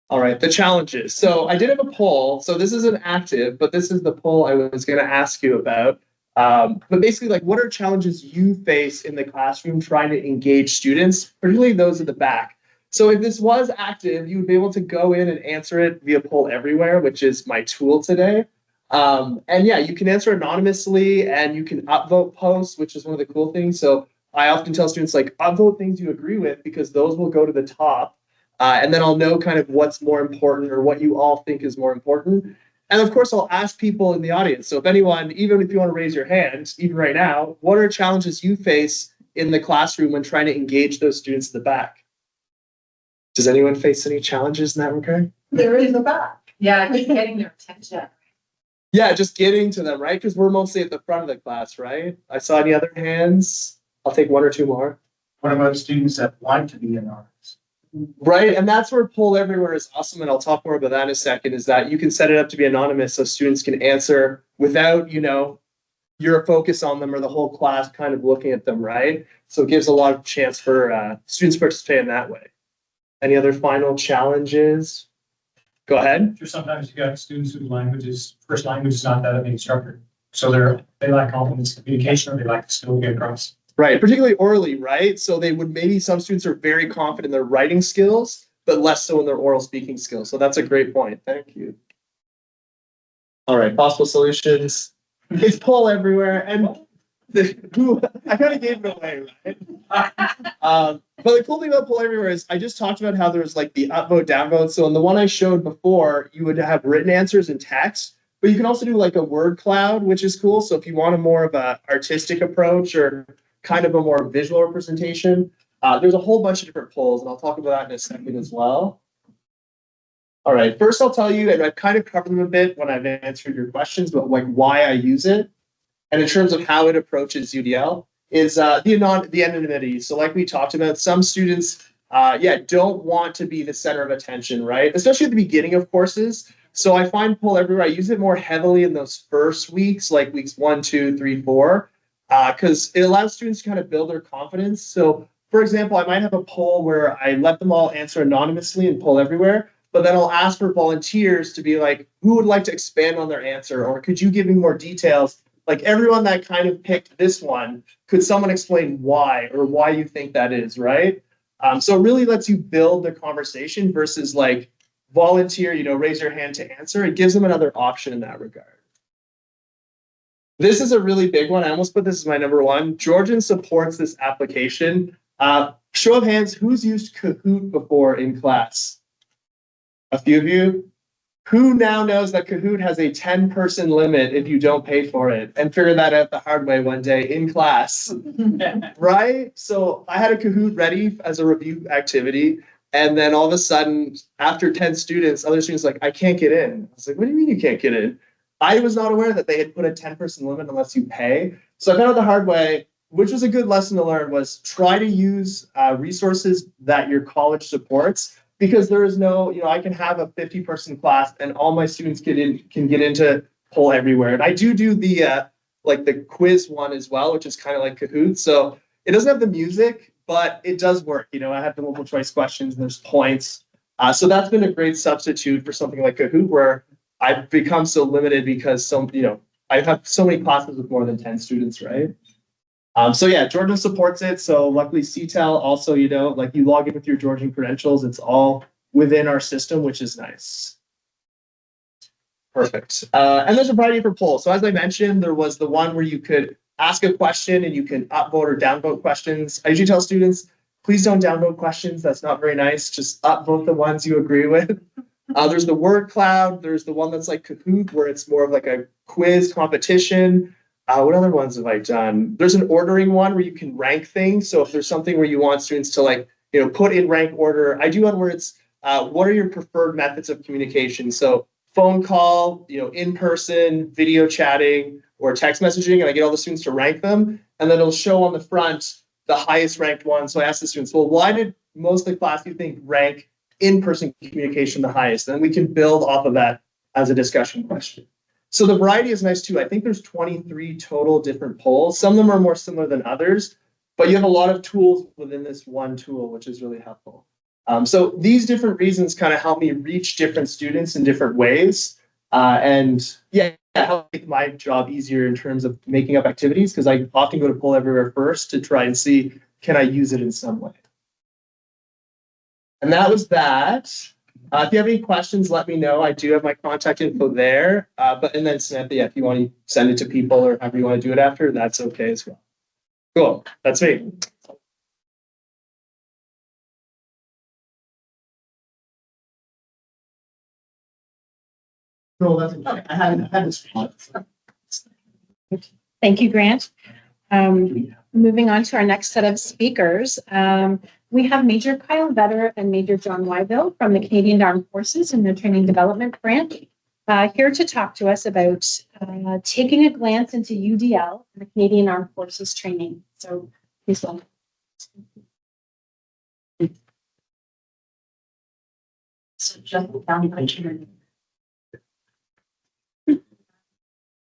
All right, the challenges. So I did have a poll. So this isn't active, but this is the poll I was going to ask you about. But basically, like, what are challenges you face in the classroom trying to engage students, particularly those at the back? So if this was active, you would be able to go in and answer it via Poll Everywhere, which is my tool today. And yeah, you can answer anonymously and you can upvote posts, which is one of the cool things. So I often tell students, like, upvote things you agree with because those will go to the top. And then I'll know kind of what's more important or what you all think is more important. And of course, I'll ask people in the audience. So if anyone, even if you want to raise your hand, even right now, what are challenges you face in the classroom when trying to engage those students at the back? Does anyone face any challenges in that regard? They're in the back. Yeah, just getting their attention. Yeah, just getting to them, right? Because we're mostly at the front of the class, right? I saw any other hands. I'll take 1 or 2 more. What about students that want to be anonymous? Right, and that's where Poll Everywhere is awesome, and I'll talk more about that in a second, is that you can set it up to be anonymous so students can answer without, you know, your focus on them or the whole class kind of looking at them, right? So it gives a lot of chance for students to participate in that way. Any other final challenges? Go ahead. Just sometimes you got students whose first language is not that of the instructor. So they lack confidence in communication or they lack the skill to get across. Right, particularly orally, right? So they would maybe some students are very confident in their writing skills, but less so in their oral speaking skills. So that's a great point. Thank you. All right, possible solutions. It's Poll Everywhere, and I kind of gave it away, right? But the cool thing about Poll Everywhere is I just talked about how there's like the upvote, downvote. So in the one I showed before, you would have written answers in text, but you can also do like a word cloud, which is cool. So if you want a more of an artistic approach or kind of a more visual representation, there's a whole bunch of different polls, and I'll talk about that in a second as well. All right, first I'll tell you, and I've kind of covered them a bit when I've answered your questions, but like why I use it. And in terms of how it approaches UDL is the anonymity. So like we talked about, some students, don't want to be the center of attention, right? Especially at the beginning of courses. So I find Poll Everywhere, I use it more heavily in those first weeks, like weeks 1, 2, 3, 4, because it allows students to kind of build their confidence. So for example, I might have a poll where I let them all answer anonymously in Poll Everywhere, but then I'll ask for volunteers to be like, who would like to expand on their answer? Or could you give me more details? Like everyone that kind of picked this one, could someone explain why or why you think that is, right? So it really lets you build the conversation versus like volunteer, raise your hand to answer. It gives them another option in that regard. This is a really big one. I almost put this as my number 1. Georgian supports this application. Show of hands, who's used Kahoot before in class? A few of you. Who now knows that Kahoot has a 10-person limit if you don't pay for it, and figured that out the hard way one day in class, right? So I had a Kahoot ready as a review activity, and then all of a sudden, after 10 students, other students like, I can't get in. I was like, what do you mean you can't get in? I was not aware that they had put a 10-person limit unless you pay. So I found out the hard way, which was a good lesson to learn, was try to use resources that your college supports. Because there is no, I can have a 50-person class and all my students can get into Poll Everywhere. And I do the the quiz one as well, which is kind of like Kahoot. So it doesn't have the music, but it does work. I have the multiple choice questions and there's points. So that's been a great substitute for something like Kahoot, where I've become so limited because I have so many classes with more than 10 students, right? So yeah, Georgian supports it. So luckily CTL also, you log in with your Georgian credentials, it's all within our system, which is nice. Perfect. And there's a variety of different polls. So as I mentioned, there was the one where you could ask a question and you can upvote or downvote questions. I usually tell students, please don't downvote questions. That's not very nice. Just upvote the ones you agree with. There's the word cloud. There's the one that's like Kahoot, where it's more of like a quiz competition. What other ones have I done? There's an ordering one where you can rank things. So if there's something where you want students to like, put in rank order. I do one where it's, what are your preferred methods of communication? So phone call, in person, video chatting, or text messaging, and I get all the students to rank them. And then it'll show on the front the highest ranked one. So I ask the students, well, why did most of the class you think rank in-person communication the highest? And we can build off of that as a discussion question. So the variety is nice too. I think there's 23 total different polls. Some of them are more similar than others, but you have a lot of tools within this one tool, which is really helpful. So these different reasons kind of help me reach different students in different ways. And yeah, help make my job easier in terms of making up activities, because I often go to Poll Everywhere first to try and see, can I use it in some way? And that was that. If you have any questions, let me know. I do have my contact info there. And then Samantha, if you want to send it to people or however you want to do it after, that's okay as well. Cool. That's me. No, that's okay. I had this. Thank you, Grant. Moving on to our next set of speakers. We have Major Kyle Vetter and Major John Wyville from the Canadian Armed Forces in their Training Development Branch, here to talk to us about taking a glance into UDL and the Canadian Armed Forces training. So please welcome. So jump down my turn.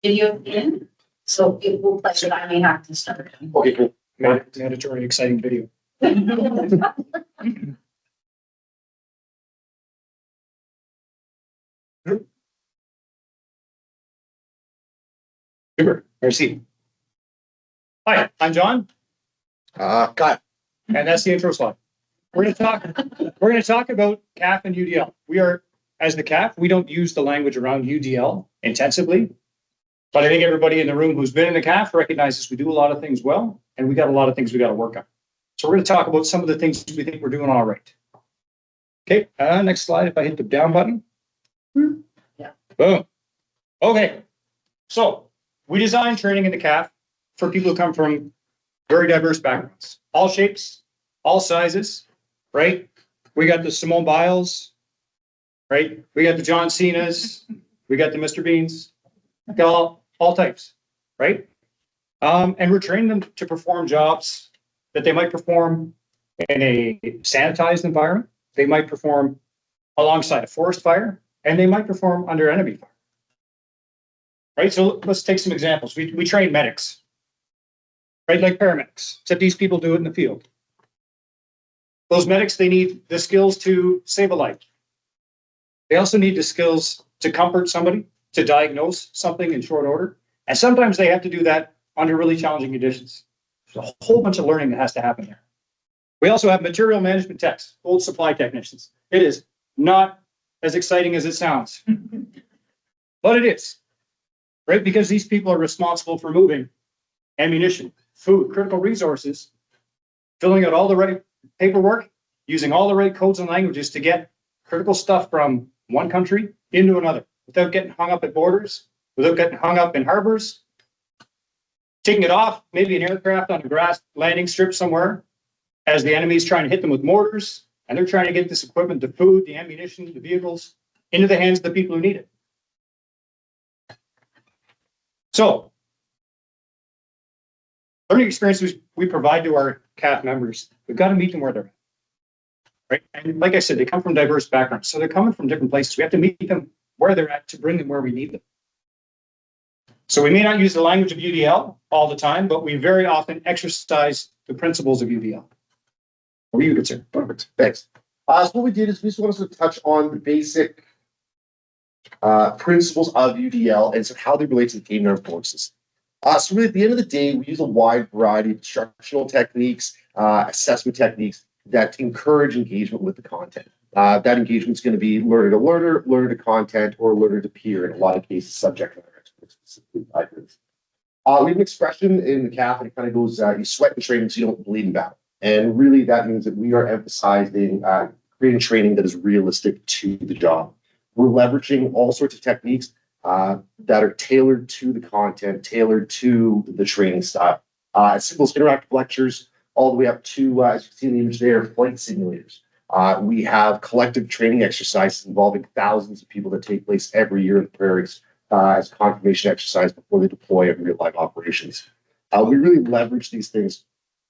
Video in, so it will play, but I may have to start. Okay, cool. Mandatory exciting video. Super. Merci. Hi, I'm John. Kyle. And that's the intro slide. We're going to talk about CAF and UDL. We are, as the CAF, we don't use the language around UDL intensively, but I think everybody in the room who's been in the CAF recognizes we do a lot of things well, and we got a lot of things we got to work on. So we're going to talk about some of the things we think we're doing all right. Okay, next slide. If I hit the down button. Yeah. Boom. Okay. So we design training in the CAF for people who come from very diverse backgrounds, all shapes, all sizes, right? We got the Simone Biles, right? We got the John Cenas, we got the Mr. Beans, got all types, right? And we're training them to perform jobs that they might perform in a sanitized environment. They might perform alongside a forest fire, and they might perform under enemy fire. Right, so let's take some examples. We train medics, right, like paramedics, except these people do it in the field. Those medics, they need the skills to save a life. They also need the skills to comfort somebody, to diagnose something in short order. And sometimes they have to do that under really challenging conditions. There's a whole bunch of learning that has to happen there. We also have material management techs, old supply technicians. It is not as exciting as it sounds, but it is. Right? Because these people are responsible for moving ammunition, food, critical resources, filling out all the right paperwork, using all the right codes and languages to get critical stuff from one country into another without getting hung up at borders, without getting hung up in harbors, taking it off, maybe an aircraft on a grass landing strip somewhere as the enemy is trying to hit them with mortars, and they're trying to get this equipment, the food, the ammunition, the vehicles into the hands of the people who need it. So, learning experiences we provide to our CAF members, we've got to meet them where they're at, right? And like I said, they come from diverse backgrounds, so they're coming from different places. We have to meet them where they're at to bring them where we need them. So we may not use the language of UDL all the time, but we very often exercise the principles of UDL. What are you concerned? Perfect. Thanks. So what we did is we just wanted to touch on the basic principles of UDL and so how they relate to the Canadian Armed Forces. So really, at the end of the day, we use a wide variety of instructional techniques, assessment techniques that encourage engagement with the content. That engagement is going to be learner to learner, learner to content, or learner to peer. In a lot of cases, subject matter experts specifically. We have an expression in the CAF, and it kind of goes, you sweat in training so you don't bleed in battle. And really that means that we are emphasizing creating training that is realistic to the job. We're leveraging all sorts of techniques that are tailored to the content, tailored to the training style. As simple as interactive lectures, all the way up to, as you can see in the image there, flight simulators. We have collective training exercises involving thousands of people that take place every year in the prairies as confirmation exercise before they deploy in real life operations. We really leverage these things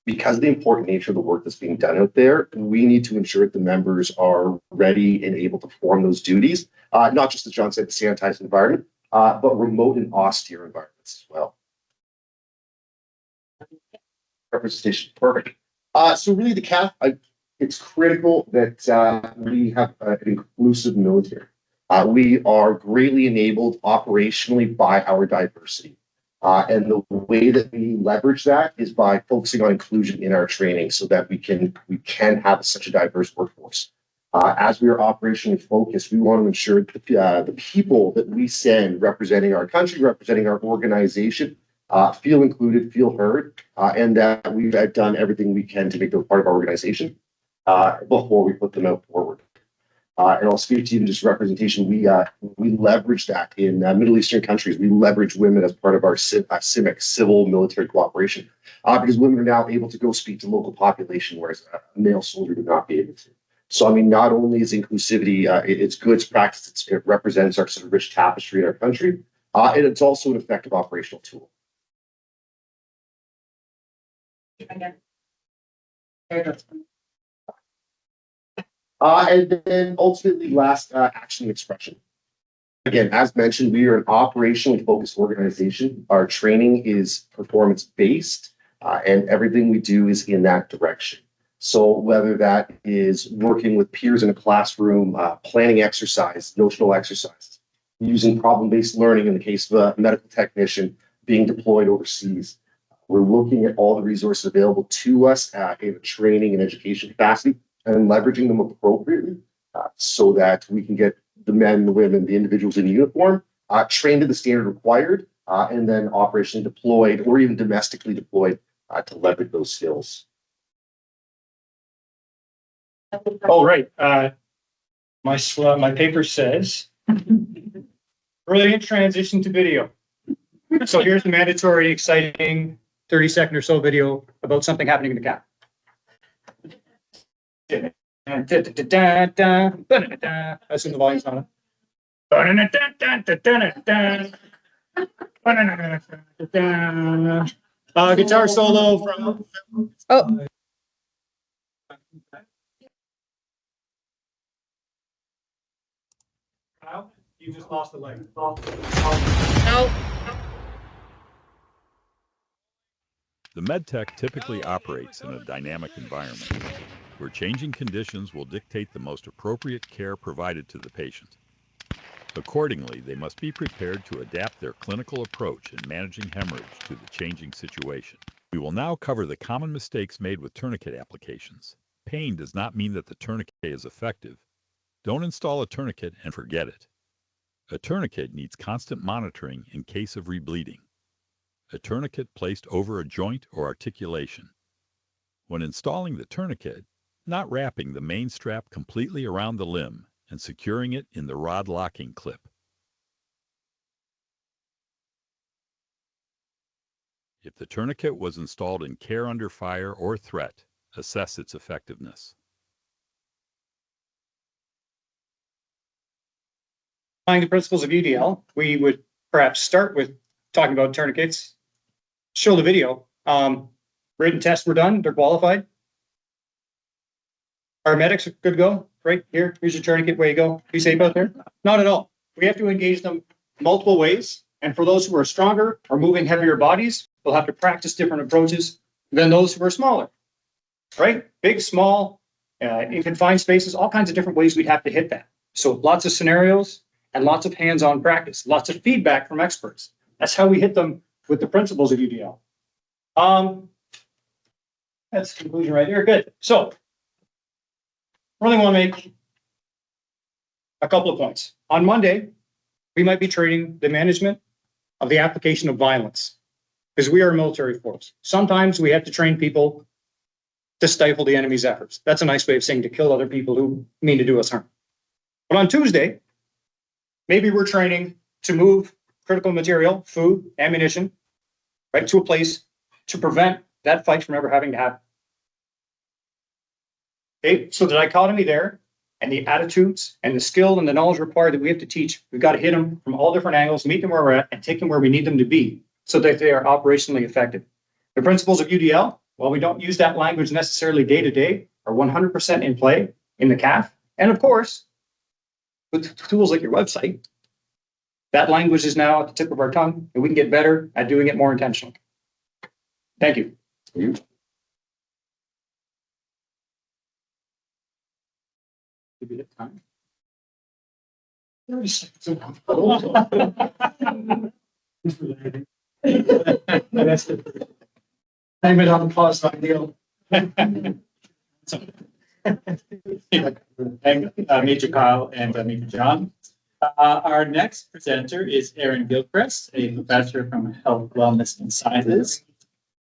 because of the important nature of the work that's being done out there. We need to ensure that the members are ready and able to perform those duties, not just as John said, the sanitized environment, but remote and austere environments as well. Representation, perfect. So really the CAF, it's critical that we have an inclusive military. We are greatly enabled operationally by our diversity. And the way that we leverage that is by focusing on inclusion in our training so that we can have such a diverse workforce. As we are operationally focused, we want to ensure that the people that we send representing our country, representing our organization, feel included, feel heard, and that we've done everything we can to make them part of our organization before we put them out forward. And I'll speak to you in just representation. We leverage that in Middle Eastern countries. We leverage women as part of our CIMIC, civil military cooperation, because women are now able to go speak to local population, whereas a male soldier would not be able to. So, I mean, not only is inclusivity, it's good practice, it represents our sort of rich tapestry in our country, and it's also an effective operational tool. And then ultimately last, action expression. Again, as mentioned, we are an operationally focused organization. Our training is performance based, and everything we do is in that direction. So whether that is working with peers in a classroom, planning exercise, notional exercises, using problem-based learning in the case of a medical technician being deployed overseas. We're looking at all the resources available to us in a training and education capacity and leveraging them appropriately so that we can get the men, the women, the individuals in uniform trained to the standard required and then operationally deployed or even domestically deployed to leverage those skills. Oh, right. My paper says brilliant transition to video. So here's the mandatory, exciting 30-second or so video about something happening in the CAF. I assume the volume's on it. Guitar solo from. Oh. Kyle, you just lost the leg. No. The medtech typically operates in a dynamic environment, where changing conditions will dictate the most appropriate care provided to the patient. Accordingly, they must be prepared to adapt their clinical approach in managing hemorrhage to the changing situation. We will now cover the common mistakes made with tourniquet applications. Pain does not mean that the tourniquet is effective. Don't install a tourniquet and forget it. A tourniquet needs constant monitoring in case of rebleeding. A tourniquet placed over a joint or articulation. When installing the tourniquet, not wrapping the main strap completely around the limb and securing it in the rod locking clip. If the tourniquet was installed in care under fire or threat, assess its effectiveness. Applying the principles of UDL, we would perhaps start with talking about tourniquets, show the video. Written tests were done, they're qualified. Our medics are good to go, right? Here's your tourniquet, way you go. Be safe out there? Not at all. We have to engage them multiple ways. And for those who are stronger or moving heavier bodies, they'll have to practice different approaches than those who are smaller, right? Big, small, in confined spaces, all kinds of different ways we'd have to hit that. So lots of scenarios and lots of hands-on practice, lots of feedback from experts. That's how we hit them with the principles of UDL. That's the conclusion right there. Good. So, really want to make a couple of points. On Monday, we might be training the management of the application of violence because we are a military force. Sometimes we have to train people to stifle the enemy's efforts. That's a nice way of saying to kill other people who mean to do us harm. But on Tuesday, maybe we're training to move critical material, food, ammunition, right, to a place to prevent that fight from ever having to happen. Okay, so the dichotomy there and the attitudes and the skill and the knowledge required that we have to teach, we've got to hit them from all different angles, meet them where we're at, and take them where we need them to be so that they are operationally effective. The principles of UDL, while we don't use that language necessarily day to day, are 100% in play in the CAF. And of course, with tools like your website, that language is now at the tip of our tongue, and we can get better at doing it more intentionally. Thank you. Give you the time. That's it. Name it on the pause deal. Major Kyle and Major John. Our next presenter is Erin Gilchrist, a professor from Health, Wellness, and Sciences.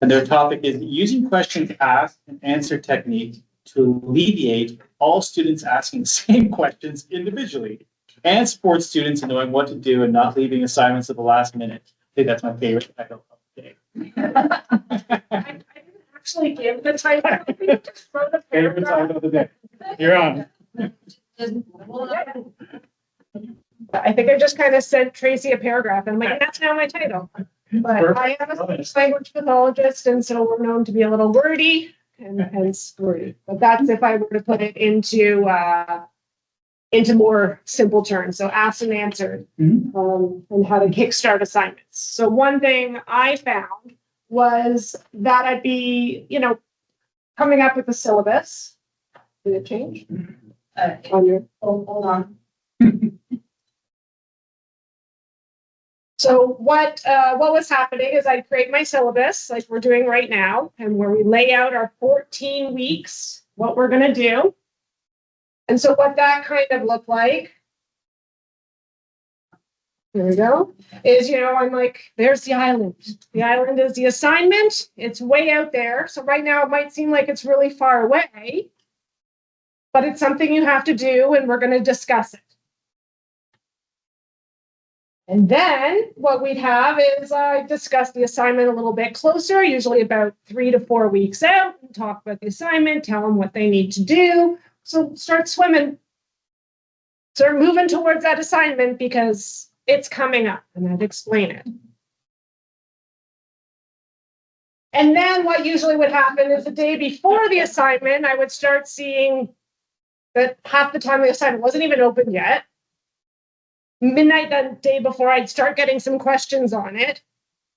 And their topic is using questions asked and answer technique to alleviate all students asking the same questions individually and support students in knowing what to do and not leaving assignments at the last minute. I think that's my favorite title of the day. I didn't actually give the title. Just wrote a Favorite title of the day. You're on. I think I just kind of sent Tracy a paragraph and I'm like, that's now my title. But I am a language pathologist, and so we're known to be a little wordy and hence wordy. But that's if I were to put it into more simple terms. So asked and answered, and how to kickstart assignments. So one thing I found was that I'd be, coming up with a syllabus. Did it change? On your hold on. So what was happening is I'd create my syllabus like we're doing right now, and where we lay out our 14 weeks, what we're going to do. And so what that kind of looked like, there we go, is, I'm like, there's the island. The island is the assignment. It's way out there. So right now it might seem like it's really far away, but it's something you have to do, and we're going to discuss it. And then what we'd have is I discuss the assignment a little bit closer, usually about 3 to 4 weeks out, and talk about the assignment, tell them what they need to do. So start swimming, start moving towards that assignment because it's coming up, and I'd explain it. And then what usually would happen is the day before the assignment, I would start seeing that half the time the assignment wasn't even open yet. Midnight that day before, I'd start getting some questions on it.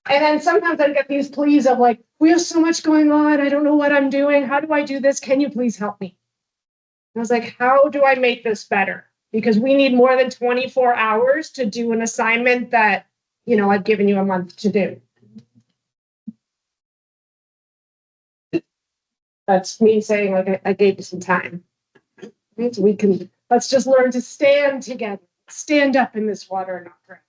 And then sometimes I'd get these pleas of like, we have so much going on. I don't know what I'm doing. How do I do this? Can you please help me? And I was like, how do I make this better? Because we need more than 24 hours to do an assignment that, I've given you a month to do. That's me saying like, I gave you some time. So let's just learn to stand together. Stand up in this water and not drown.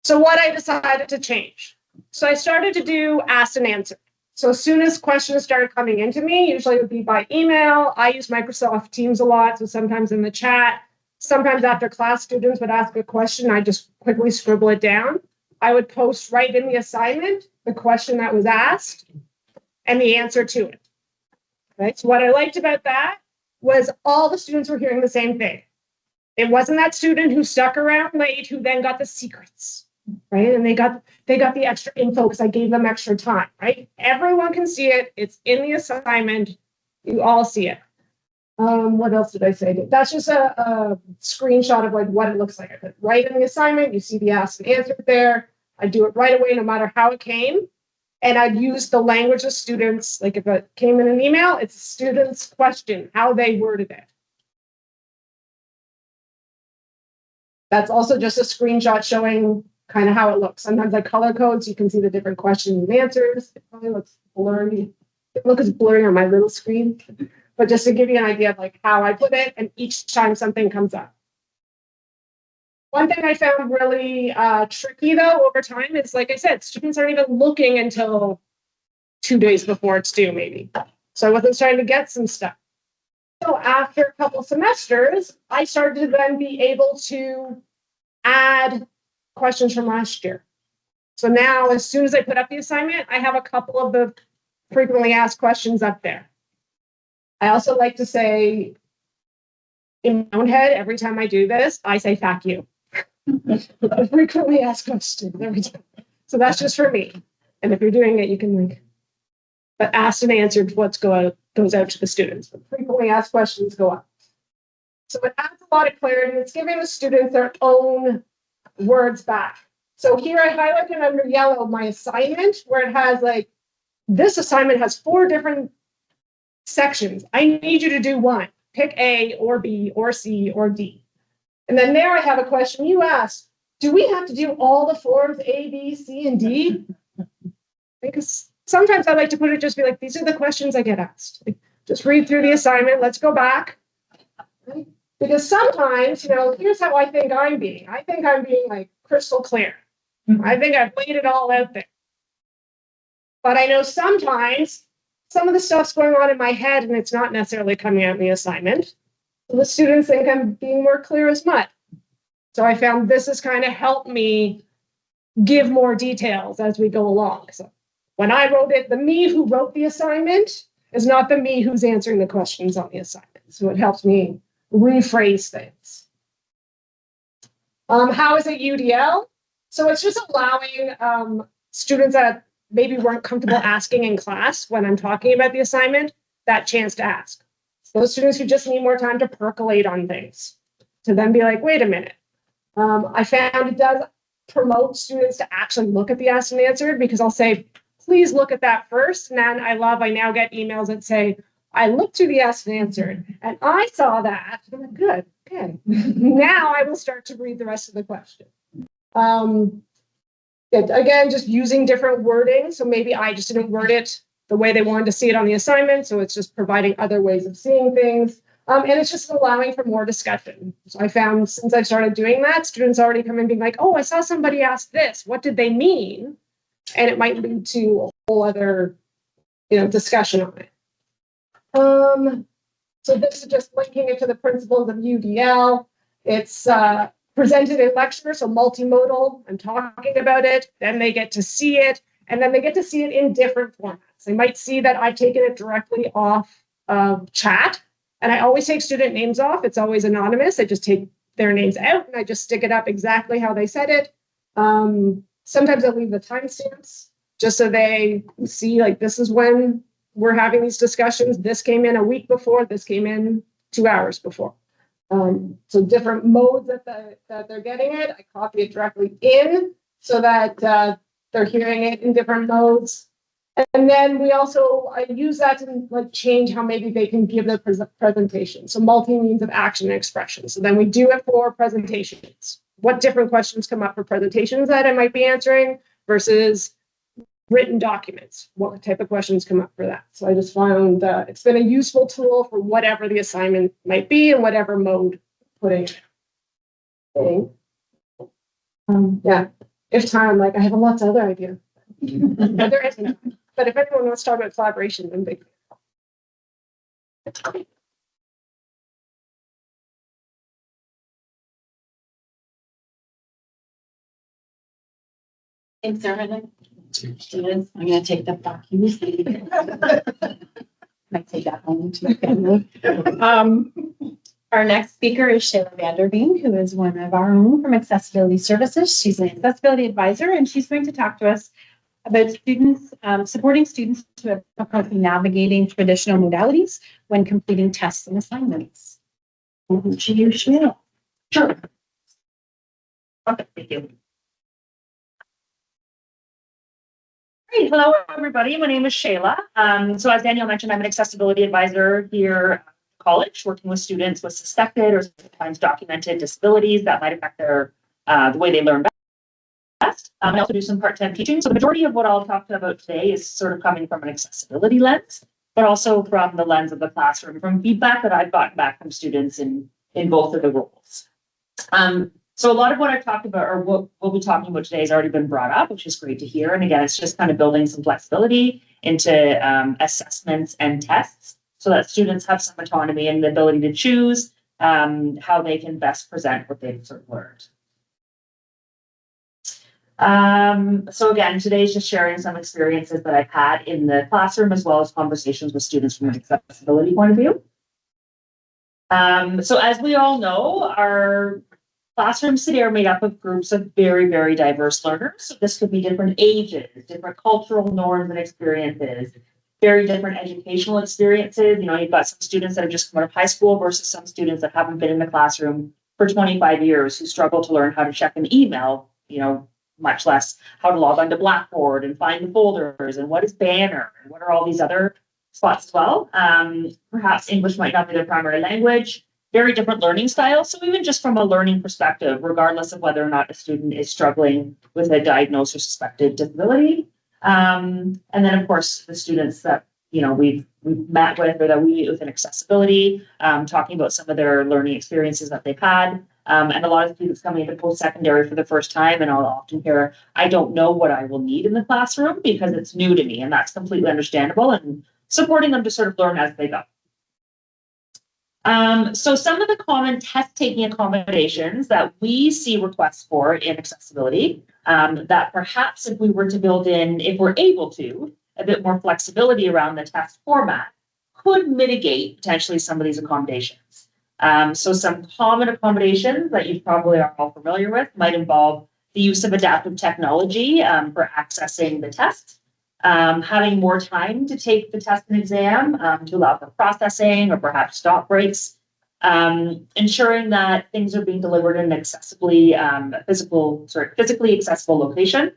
So what I decided to change. So I started to do asked and answered. So as soon as questions started coming into me, usually it would be by email. I use Microsoft Teams a lot, so sometimes in the chat. Sometimes after class, students would ask a question, I just quickly scribble it down. I would post right in the assignment the question that was asked and the answer to it. Right? So what I liked about that was all the students were hearing the same thing. It wasn't that student who stuck around late who then got the secrets, right? And they got the extra info because I gave them extra time, right? Everyone can see it. It's in the assignment. You all see it. What else did I say? That's just a screenshot of like what it looks like. I put right in the assignment. You see the asked and answered there. I do it right away, no matter how it came. And I'd use the language of students. Like if it came in an email, it's a student's question, how they worded it. That's also just a screenshot showing kind of how it looks. Sometimes I color code so you can see the different questions and answers. It probably looks blurry. It looks blurry on my little screen. but just to give you an idea of like how I put it and each time something comes up. One thing I found really tricky though over time is, like I said, students aren't even looking until 2 days before it's due maybe. So I wasn't starting to get some stuff. So after a couple semesters, I started to then be able to add questions from last year. So now as soon as I put up the assignment, I have a couple of the frequently asked questions up there. I also like to say in my own head, every time I do this, I say, "Fuck you." I frequently asked questions every time. So that's just for me. And if you're doing it, you can like, but asked and answered goes out to the students. But frequently asked questions go up. So it adds a lot of clarity. It's giving the students their own words back. So here I highlighted under yellow my assignment where it has like, this assignment has 4 different sections. I need you to do one. Pick A or B or C or D. And then there I have a question you asked. Do we have to do all the forms A, B, C, and D? Because sometimes I like to put it just be like, these are the questions I get asked. Like, just read through the assignment. Let's go back. Right? Because sometimes, here's how I think I'm being. I think I'm being like crystal clear. I think I've laid it all out there. But I know sometimes some of the stuff's going on in my head and it's not necessarily coming out in the assignment. So the students think I'm being more clear as mud. So I found this has kind of helped me give more details as we go along. So when I wrote it, the me who wrote the assignment is not the me who's answering the questions on the assignment. So it helps me rephrase things. How is it UDL? So it's just allowing students that maybe weren't comfortable asking in class when I'm talking about the assignment, that chance to ask. Those students who just need more time to percolate on things, to then be like, wait a minute. I found it does promote students to actually look at the asked and answered, because I'll say, please look at that first. And then I now get emails that say, I looked through the asked and answered and I saw that. I'm like, good, okay. Now I will start to read the rest of the question. Again, just using different wording. So maybe I just didn't word it the way they wanted to see it on the assignment. So it's just providing other ways of seeing things. And it's just allowing for more discussion. So I found since I started doing that, students already come in being like, oh, I saw somebody ask this. What did they mean? And it might lead to a whole other, discussion on it. So this is just linking it to the principles of UDL. It's presented in lecture, so multimodal. I'm talking about it. Then they get to see it. And then they get to see it in different formats. They might see that I've taken it directly off of chat. And I always take student names off. It's always anonymous. I just take their names out and I just stick it up exactly how they said it. Sometimes I leave the timestamps just so they see like this is when we're having these discussions. This came in a week before. This came in 2 hours before. So different modes that they're getting it. I copy it directly in so that they're hearing it in different modes. And then I use that to change how maybe they can give their presentation. So multi-means of action and expression. So then we do it for presentations. What different questions come up for presentations that I might be answering versus written documents? What type of questions come up for that? So I just found it's been a useful tool for whatever the assignment might be and whatever mode putting it. Yeah, if time, I have lots of other ideas. But there isn't time. But if anyone wants to talk about collaboration, then they Thanks, everyone. Students, I'm going to take the back. Might take that home to my family. Our next speaker is Shayla Vander Burg, who is one of our own from Accessibility Services. She's an accessibility advisor, and she's going to talk to us about students, supporting students who have difficulty navigating traditional modalities when completing tests and assignments. Over to you, Shayla. Sure. Okay, thank you. Great. Hello, everybody. My name is Shayla. So as Danielle mentioned, I'm an accessibility advisor here at college, working with students with suspected or sometimes documented disabilities that might affect their the way they learn best. I also do some part-time teaching. So the majority of what I'll talk about today is sort of coming from an accessibility lens. but also from the lens of the classroom, from feedback that I've gotten back from students in both of the roles. So a lot of what I've talked about, or what we'll be talking about today, has already been brought up, which is great to hear. And again, it's just kind of building some flexibility into assessments and tests so that students have some autonomy and the ability to choose how they can best present what they've sort of learned. So again, today's just sharing some experiences that I've had in the classroom, as well as conversations with students from an accessibility point of view. So as we all know, our classrooms today are made up of groups of very, very diverse learners. So this could be different ages, different cultural norms and experiences, very different educational experiences. You know, you've got some students that have just come out of high school versus some students that haven't been in the classroom for 25 years who struggle to learn how to check an email, you know, much less how to log onto Blackboard and find the folders and what is Banner and what are all these other spots as well. Perhaps English might not be their primary language, very different learning styles. So even just from a learning perspective, regardless of whether or not a student is struggling with a diagnosed or suspected disability. And then of course, the students that, you know, we've met with or that we meet with in accessibility, talking about some of their learning experiences that they've had. And a lot of students coming into post-secondary for the first time, and I'll often hear, I don't know what I will need in the classroom because it's new to me, and that's completely understandable, and supporting them to sort of learn as they go. So some of the common test-taking accommodations that we see requests for in accessibility, that perhaps if we were to build in, if we're able to, a bit more flexibility around the test format, could mitigate potentially some of these accommodations. So some common accommodations that you probably are all familiar with might involve the use of adaptive technology for accessing the test, having more time to take the test and exam to allow for processing or perhaps stop breaks, ensuring that things are being delivered in an accessibly physically accessible location.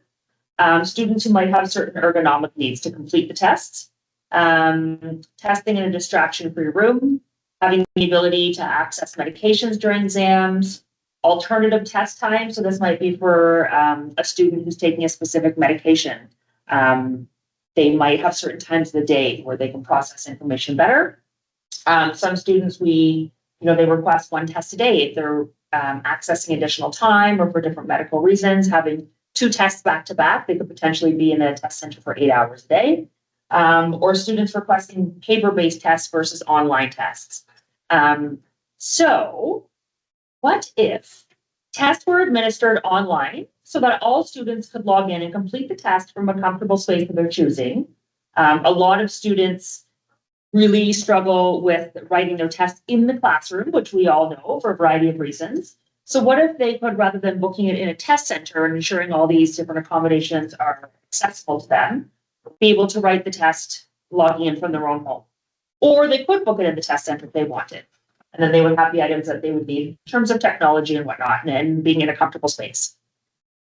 Students who might have certain ergonomic needs to complete the tests, testing in a distraction-free room, having the ability to access medications during exams, alternative test time. So this might be for a student who's taking a specific medication. They might have certain times of the day where they can process information better. Some students, they request one test a day if they're accessing additional time or for different medical reasons, having 2 tests back to back. They could potentially be in a test center for 8 hours a day. Or students requesting paper-based tests versus online tests. So what if tests were administered online so that all students could log in and complete the test from a comfortable space of their choosing? A lot of students really struggle with writing their test in the classroom, which we all know for a variety of reasons. So what if they could, rather than booking it in a test center and ensuring all these different accommodations are accessible to them, be able to write the test logging in from their own home? Or they could book it in the test center if they wanted. And then they would have the items that they would need in terms of technology and whatnot, and being in a comfortable space.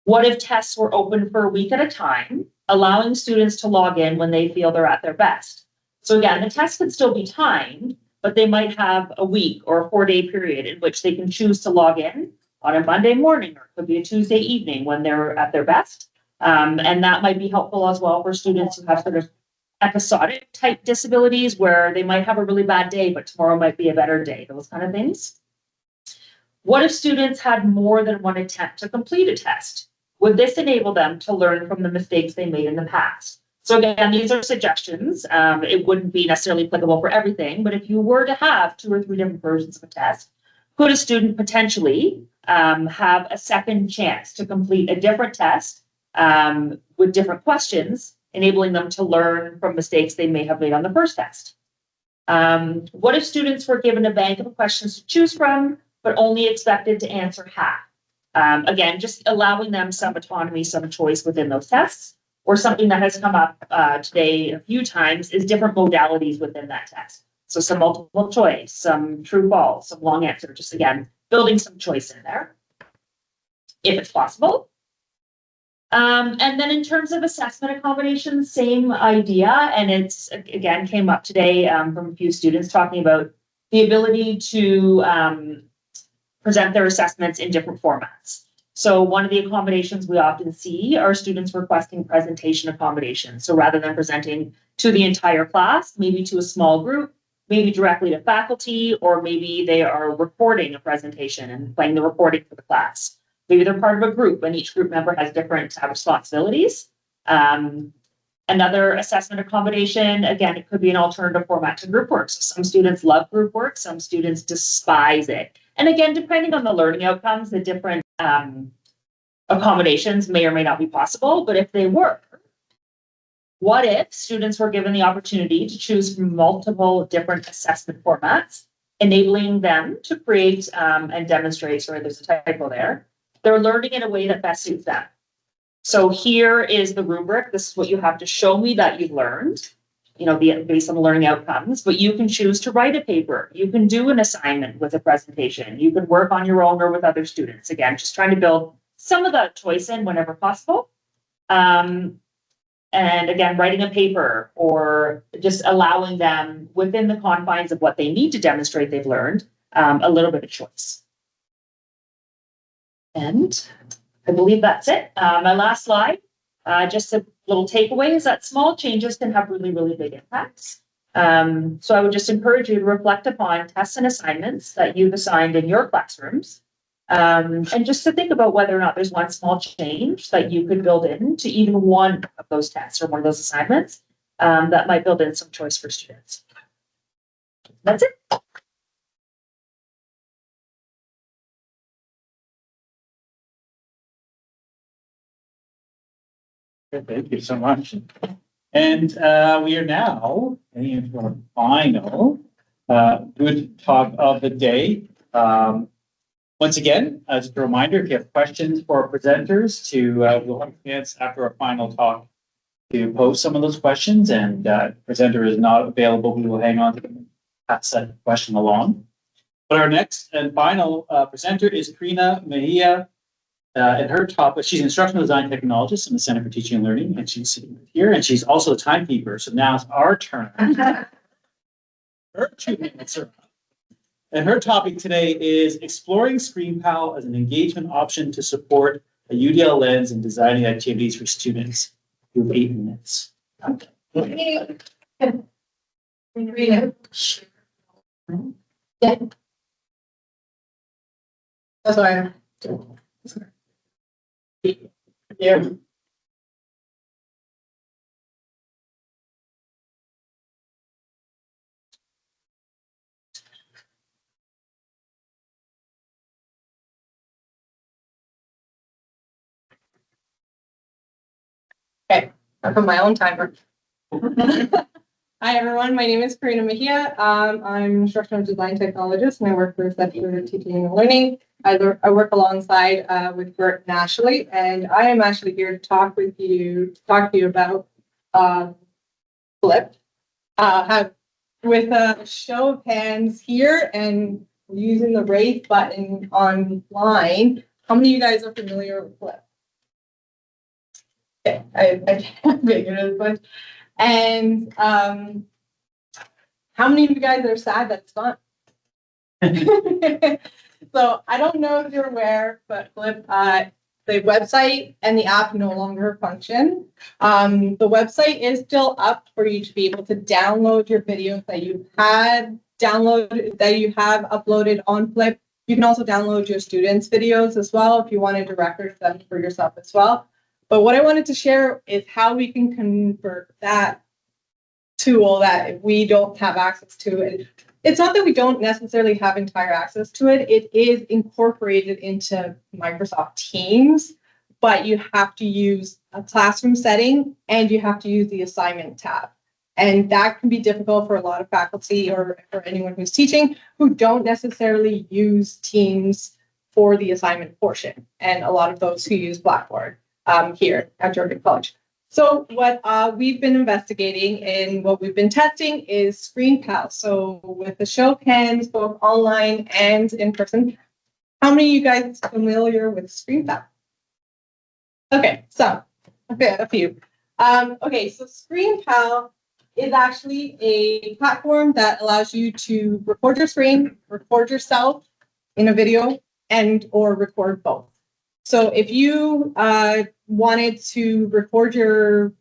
What if tests were open for a week at a time, allowing students to log in when they feel they're at their best? So again, the test could still be timed, but they might have a week or a 4-day period in which they can choose to log in on a Monday morning, or it could be a Tuesday evening when they're at their best. And that might be helpful as well for students who have sort of episodic type disabilities where they might have a really bad day, but tomorrow might be a better day, those kind of things. What if students had more than one attempt to complete a test? Would this enable them to learn from the mistakes they made in the past? So again, these are suggestions. It wouldn't be necessarily applicable for everything, but if you were to have 2 or 3 different versions of a test, could a student potentially have a second chance to complete a different test with different questions, enabling them to learn from mistakes they may have made on the first test? What if students were given a bank of questions to choose from, but only expected to answer half? Again, just allowing them some autonomy, some choice within those tests. Or something that has come up today a few times is different modalities within that test. So some multiple choice, some true false, some long answer, just again, building some choice in there, if it's possible. And then in terms of assessment accommodations, same idea. And it's, again, came up today from a few students talking about the ability to present their assessments in different formats. So one of the accommodations we often see are students requesting presentation accommodations. So rather than presenting to the entire class, maybe to a small group, maybe directly to faculty, or maybe they are recording a presentation and playing the recording for the class. Maybe they're part of a group and each group member has different responsibilities. Another assessment accommodation, again, it could be an alternative format to group work. So some students love group work, some students despise it. And again, depending on the learning outcomes, the different accommodations may or may not be possible, but if they were, what if students were given the opportunity to choose from multiple different assessment formats, enabling them to create and demonstrate, sorry, there's a typo there, they're learning in a way that best suits them. So here is the rubric. This is what you have to show me that you've learned, based on the learning outcomes, but you can choose to write a paper. You can do an assignment with a presentation. You can work on your own or with other students. Again, just trying to build some of that choice in whenever possible. And again, writing a paper or just allowing them within the confines of what they need to demonstrate they've learned, a little bit of choice. And I believe that's it. My last slide, just a little takeaway is that small changes can have really, really big impacts. So I would just encourage you to reflect upon tests and assignments that you've assigned in your classrooms. And just to think about whether or not there's one small change that you could build into even one of those tests or one of those assignments that might build in some choice for students. That's it. Thank you so much. And we are now getting into our final GÜD Talk of the day. Once again, just a reminder, if you have questions for our presenters, we'll have a chance after our final talk to post some of those questions, and presenter is not available, we will hang on to them, pass that question along. But our next and final presenter is Karina Mejia. And her topic, she's an instructional design technologist in the Center for Teaching and Learning, and she's sitting here, and she's also a timekeeper. So now it's our turn. Her 2 minutes are up. And her topic today is exploring ScreenPal as an engagement option to support a UDL lens and designing activities for students. You have 8 minutes. Yeah. That's why I'm. Yeah. Okay, I put my own timer. Hi, everyone. My name is Karina Mejia. I'm an instructional design technologist, and I work for Center for Teaching and Learning. I work alongside with GÜD nationally, and I am actually here to talk to you about Flip. With a show of hands here and using the raise button online, how many of you guys are familiar with Flip? Okay, I figured as much. And how many of you guys are sad that's fun? So I don't know if you're aware, but Flip, the website and the app no longer function. The website is still up for you to be able to download your videos that you have uploaded on Flip. You can also download your students' videos as well if you wanted to record them for yourself as well. But what I wanted to share is how we can convert that tool that we don't have access to. And it's not that we don't necessarily have entire access to it. It is incorporated into Microsoft Teams, but you have to use a classroom setting and you have to use the assignment tab. And that can be difficult for a lot of faculty or for anyone who's teaching who don't necessarily use Teams for the assignment portion. And a lot of those who use Blackboard here at Georgian College. So what we've been investigating and what we've been testing is ScreenPal. So with the show of hands, both online and in person, how many of you guys are familiar with ScreenPal? Okay, so a few. Okay, so ScreenPal is actually a platform that allows you to record your screen, record yourself in a video, and or record both. So if you wanted to record your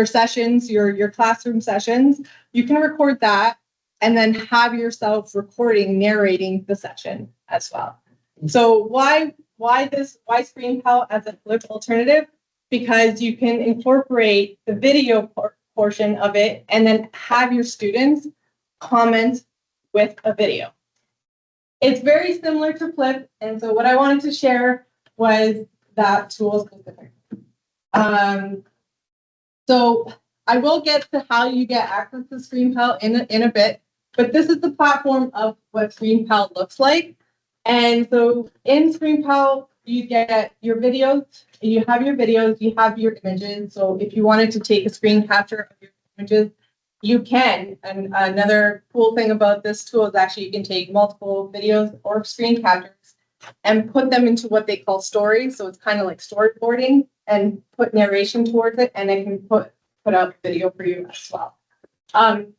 sessions, your classroom sessions, you can record that and then have yourself recording, narrating the session as well. So why ScreenPal as a flip alternative? Because you can incorporate the video portion of it and then have your students comment with a video. It's very similar to Flip, and so what I wanted to share was that tool specific. So I will get to how you get access to ScreenPal in a bit, but this is the platform of what ScreenPal looks like. And so in ScreenPal, you get your videos, you have your images. So if you wanted to take a screen capture of your images, you can. And another cool thing about this tool is actually you can take multiple videos or screen captures and put them into what they call stories. So it's kind of like storyboarding and put narration towards it, and it can put up video for you as well.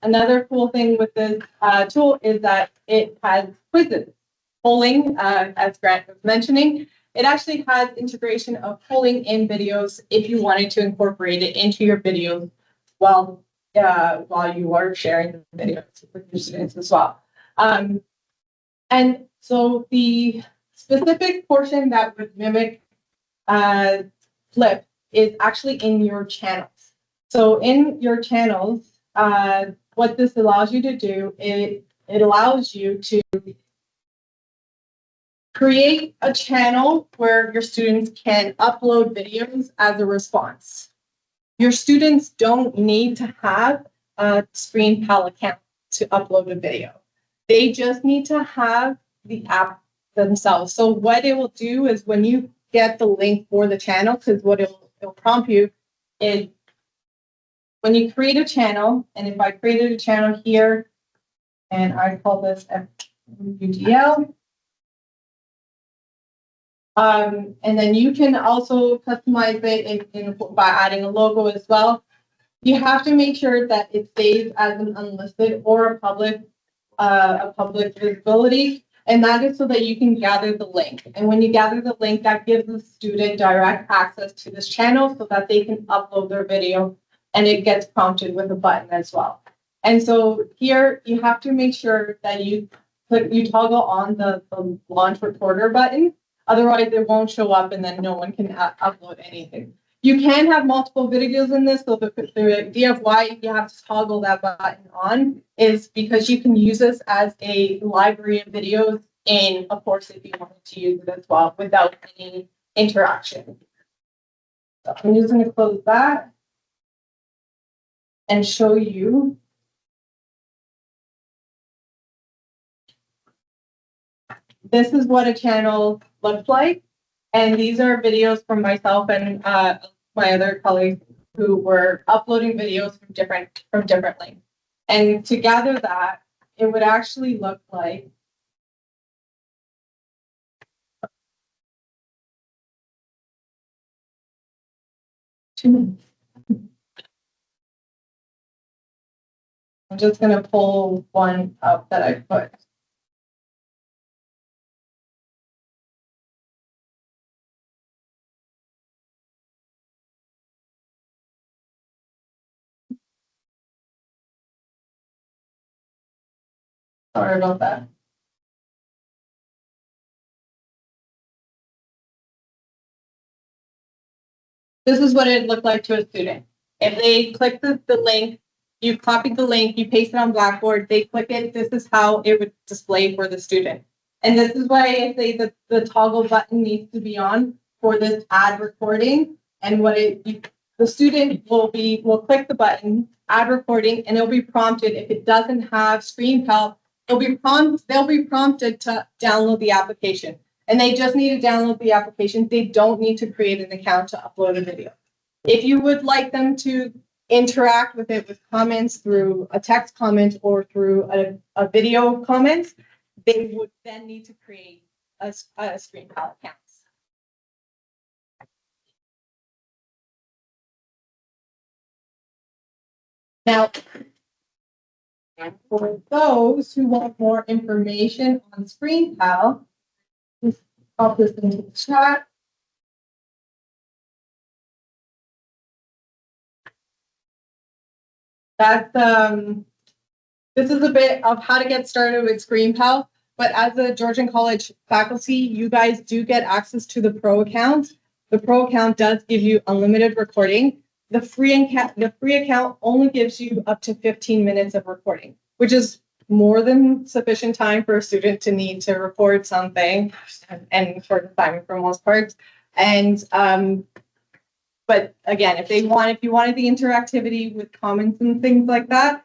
Another cool thing with this tool is that it has quizzes, polling, as Grant was mentioning. It actually has integration of polling in videos if you wanted to incorporate it into your videos while you are sharing the videos with your students as well. And so the specific portion that would mimic Flip is actually in your channels. So in your channels, what this allows you to do, it allows you to create a channel where your students can upload videos as a response. Your students don't need to have a ScreenPal account to upload a video. They just need to have the app themselves. So what it will do is when you get the link for the channel, because what it'll prompt you is when you create a channel, and if I created a channel here, and I call this UDL, and then you can also customize it by adding a logo as well. You have to make sure that it stays as an unlisted or a public visibility, and that is so that you can gather the link. And when you gather the link, that gives the student direct access to this channel so that they can upload their video, and it gets prompted with a button as well. And so here you have to make sure that you toggle on the launch recorder button. Otherwise, it won't show up, and then no one can upload anything. You can have multiple videos in this, so the idea of why you have to toggle that button on is because you can use this as a library of videos in a course if you wanted to use it as well without any interaction. So I'm just going to close that and show you. This is what a channel looks like. And these are videos from myself and my other colleagues who were uploading videos from different links. And to gather that, it would actually look like I'm just going to pull one up that I put. Sorry about that. This is what it looked like to a student. If they click the link, you copied the link, you paste it on Blackboard, they click it, this is how it would display for the student. And this is why I say that the toggle button needs to be on for this ad recording. And the student will click the button, add recording, and it'll be prompted. If it doesn't have ScreenPal, they'll be prompted to download the application. And they just need to download the application. They don't need to create an account to upload a video. If you would like them to interact with it with comments through a text comment or through a video comment, they would then need to create a ScreenPal account. Now, for those who want more information on ScreenPal, just pop this into the chat. That's, this is a bit of how to get started with ScreenPal, but as a Georgian College faculty, you guys do get access to the pro account. The pro account does give you unlimited recording. The free account only gives you up to 15 minutes of recording, which is more than sufficient time for a student to need to record something and short assignment for most parts. And but again, if you wanted the interactivity with comments and things like that,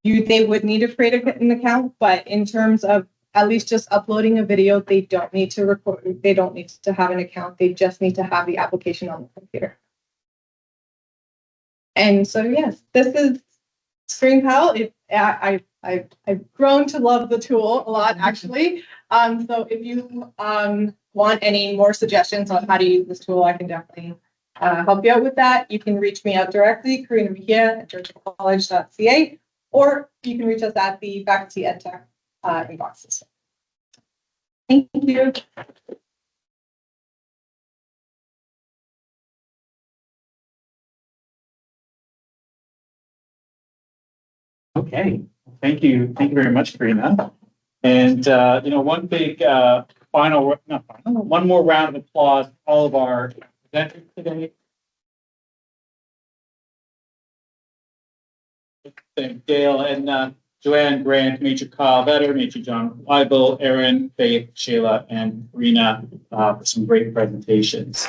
they would need to create an account. But in terms of at least just uploading a video, they don't need to record. They don't need to have an account. They just need to have the application on the computer. And so yes, this is ScreenPal. I've grown to love the tool a lot, actually. So if you want any more suggestions on how to use this tool, I can definitely help you out with that. You can reach me out directly, Karina Mejia at georgiacollege.ca, or you can reach us at the faculty edtech inboxes. Thank you. Okay, thank you very much, Karina. And one big one more round of applause for all of our presenters today. Thank Dale and Joanne, Grant, Major Kyle Vetter, Major John Weibel, Aaron, Faith, Shayla, and Karina for some great presentations.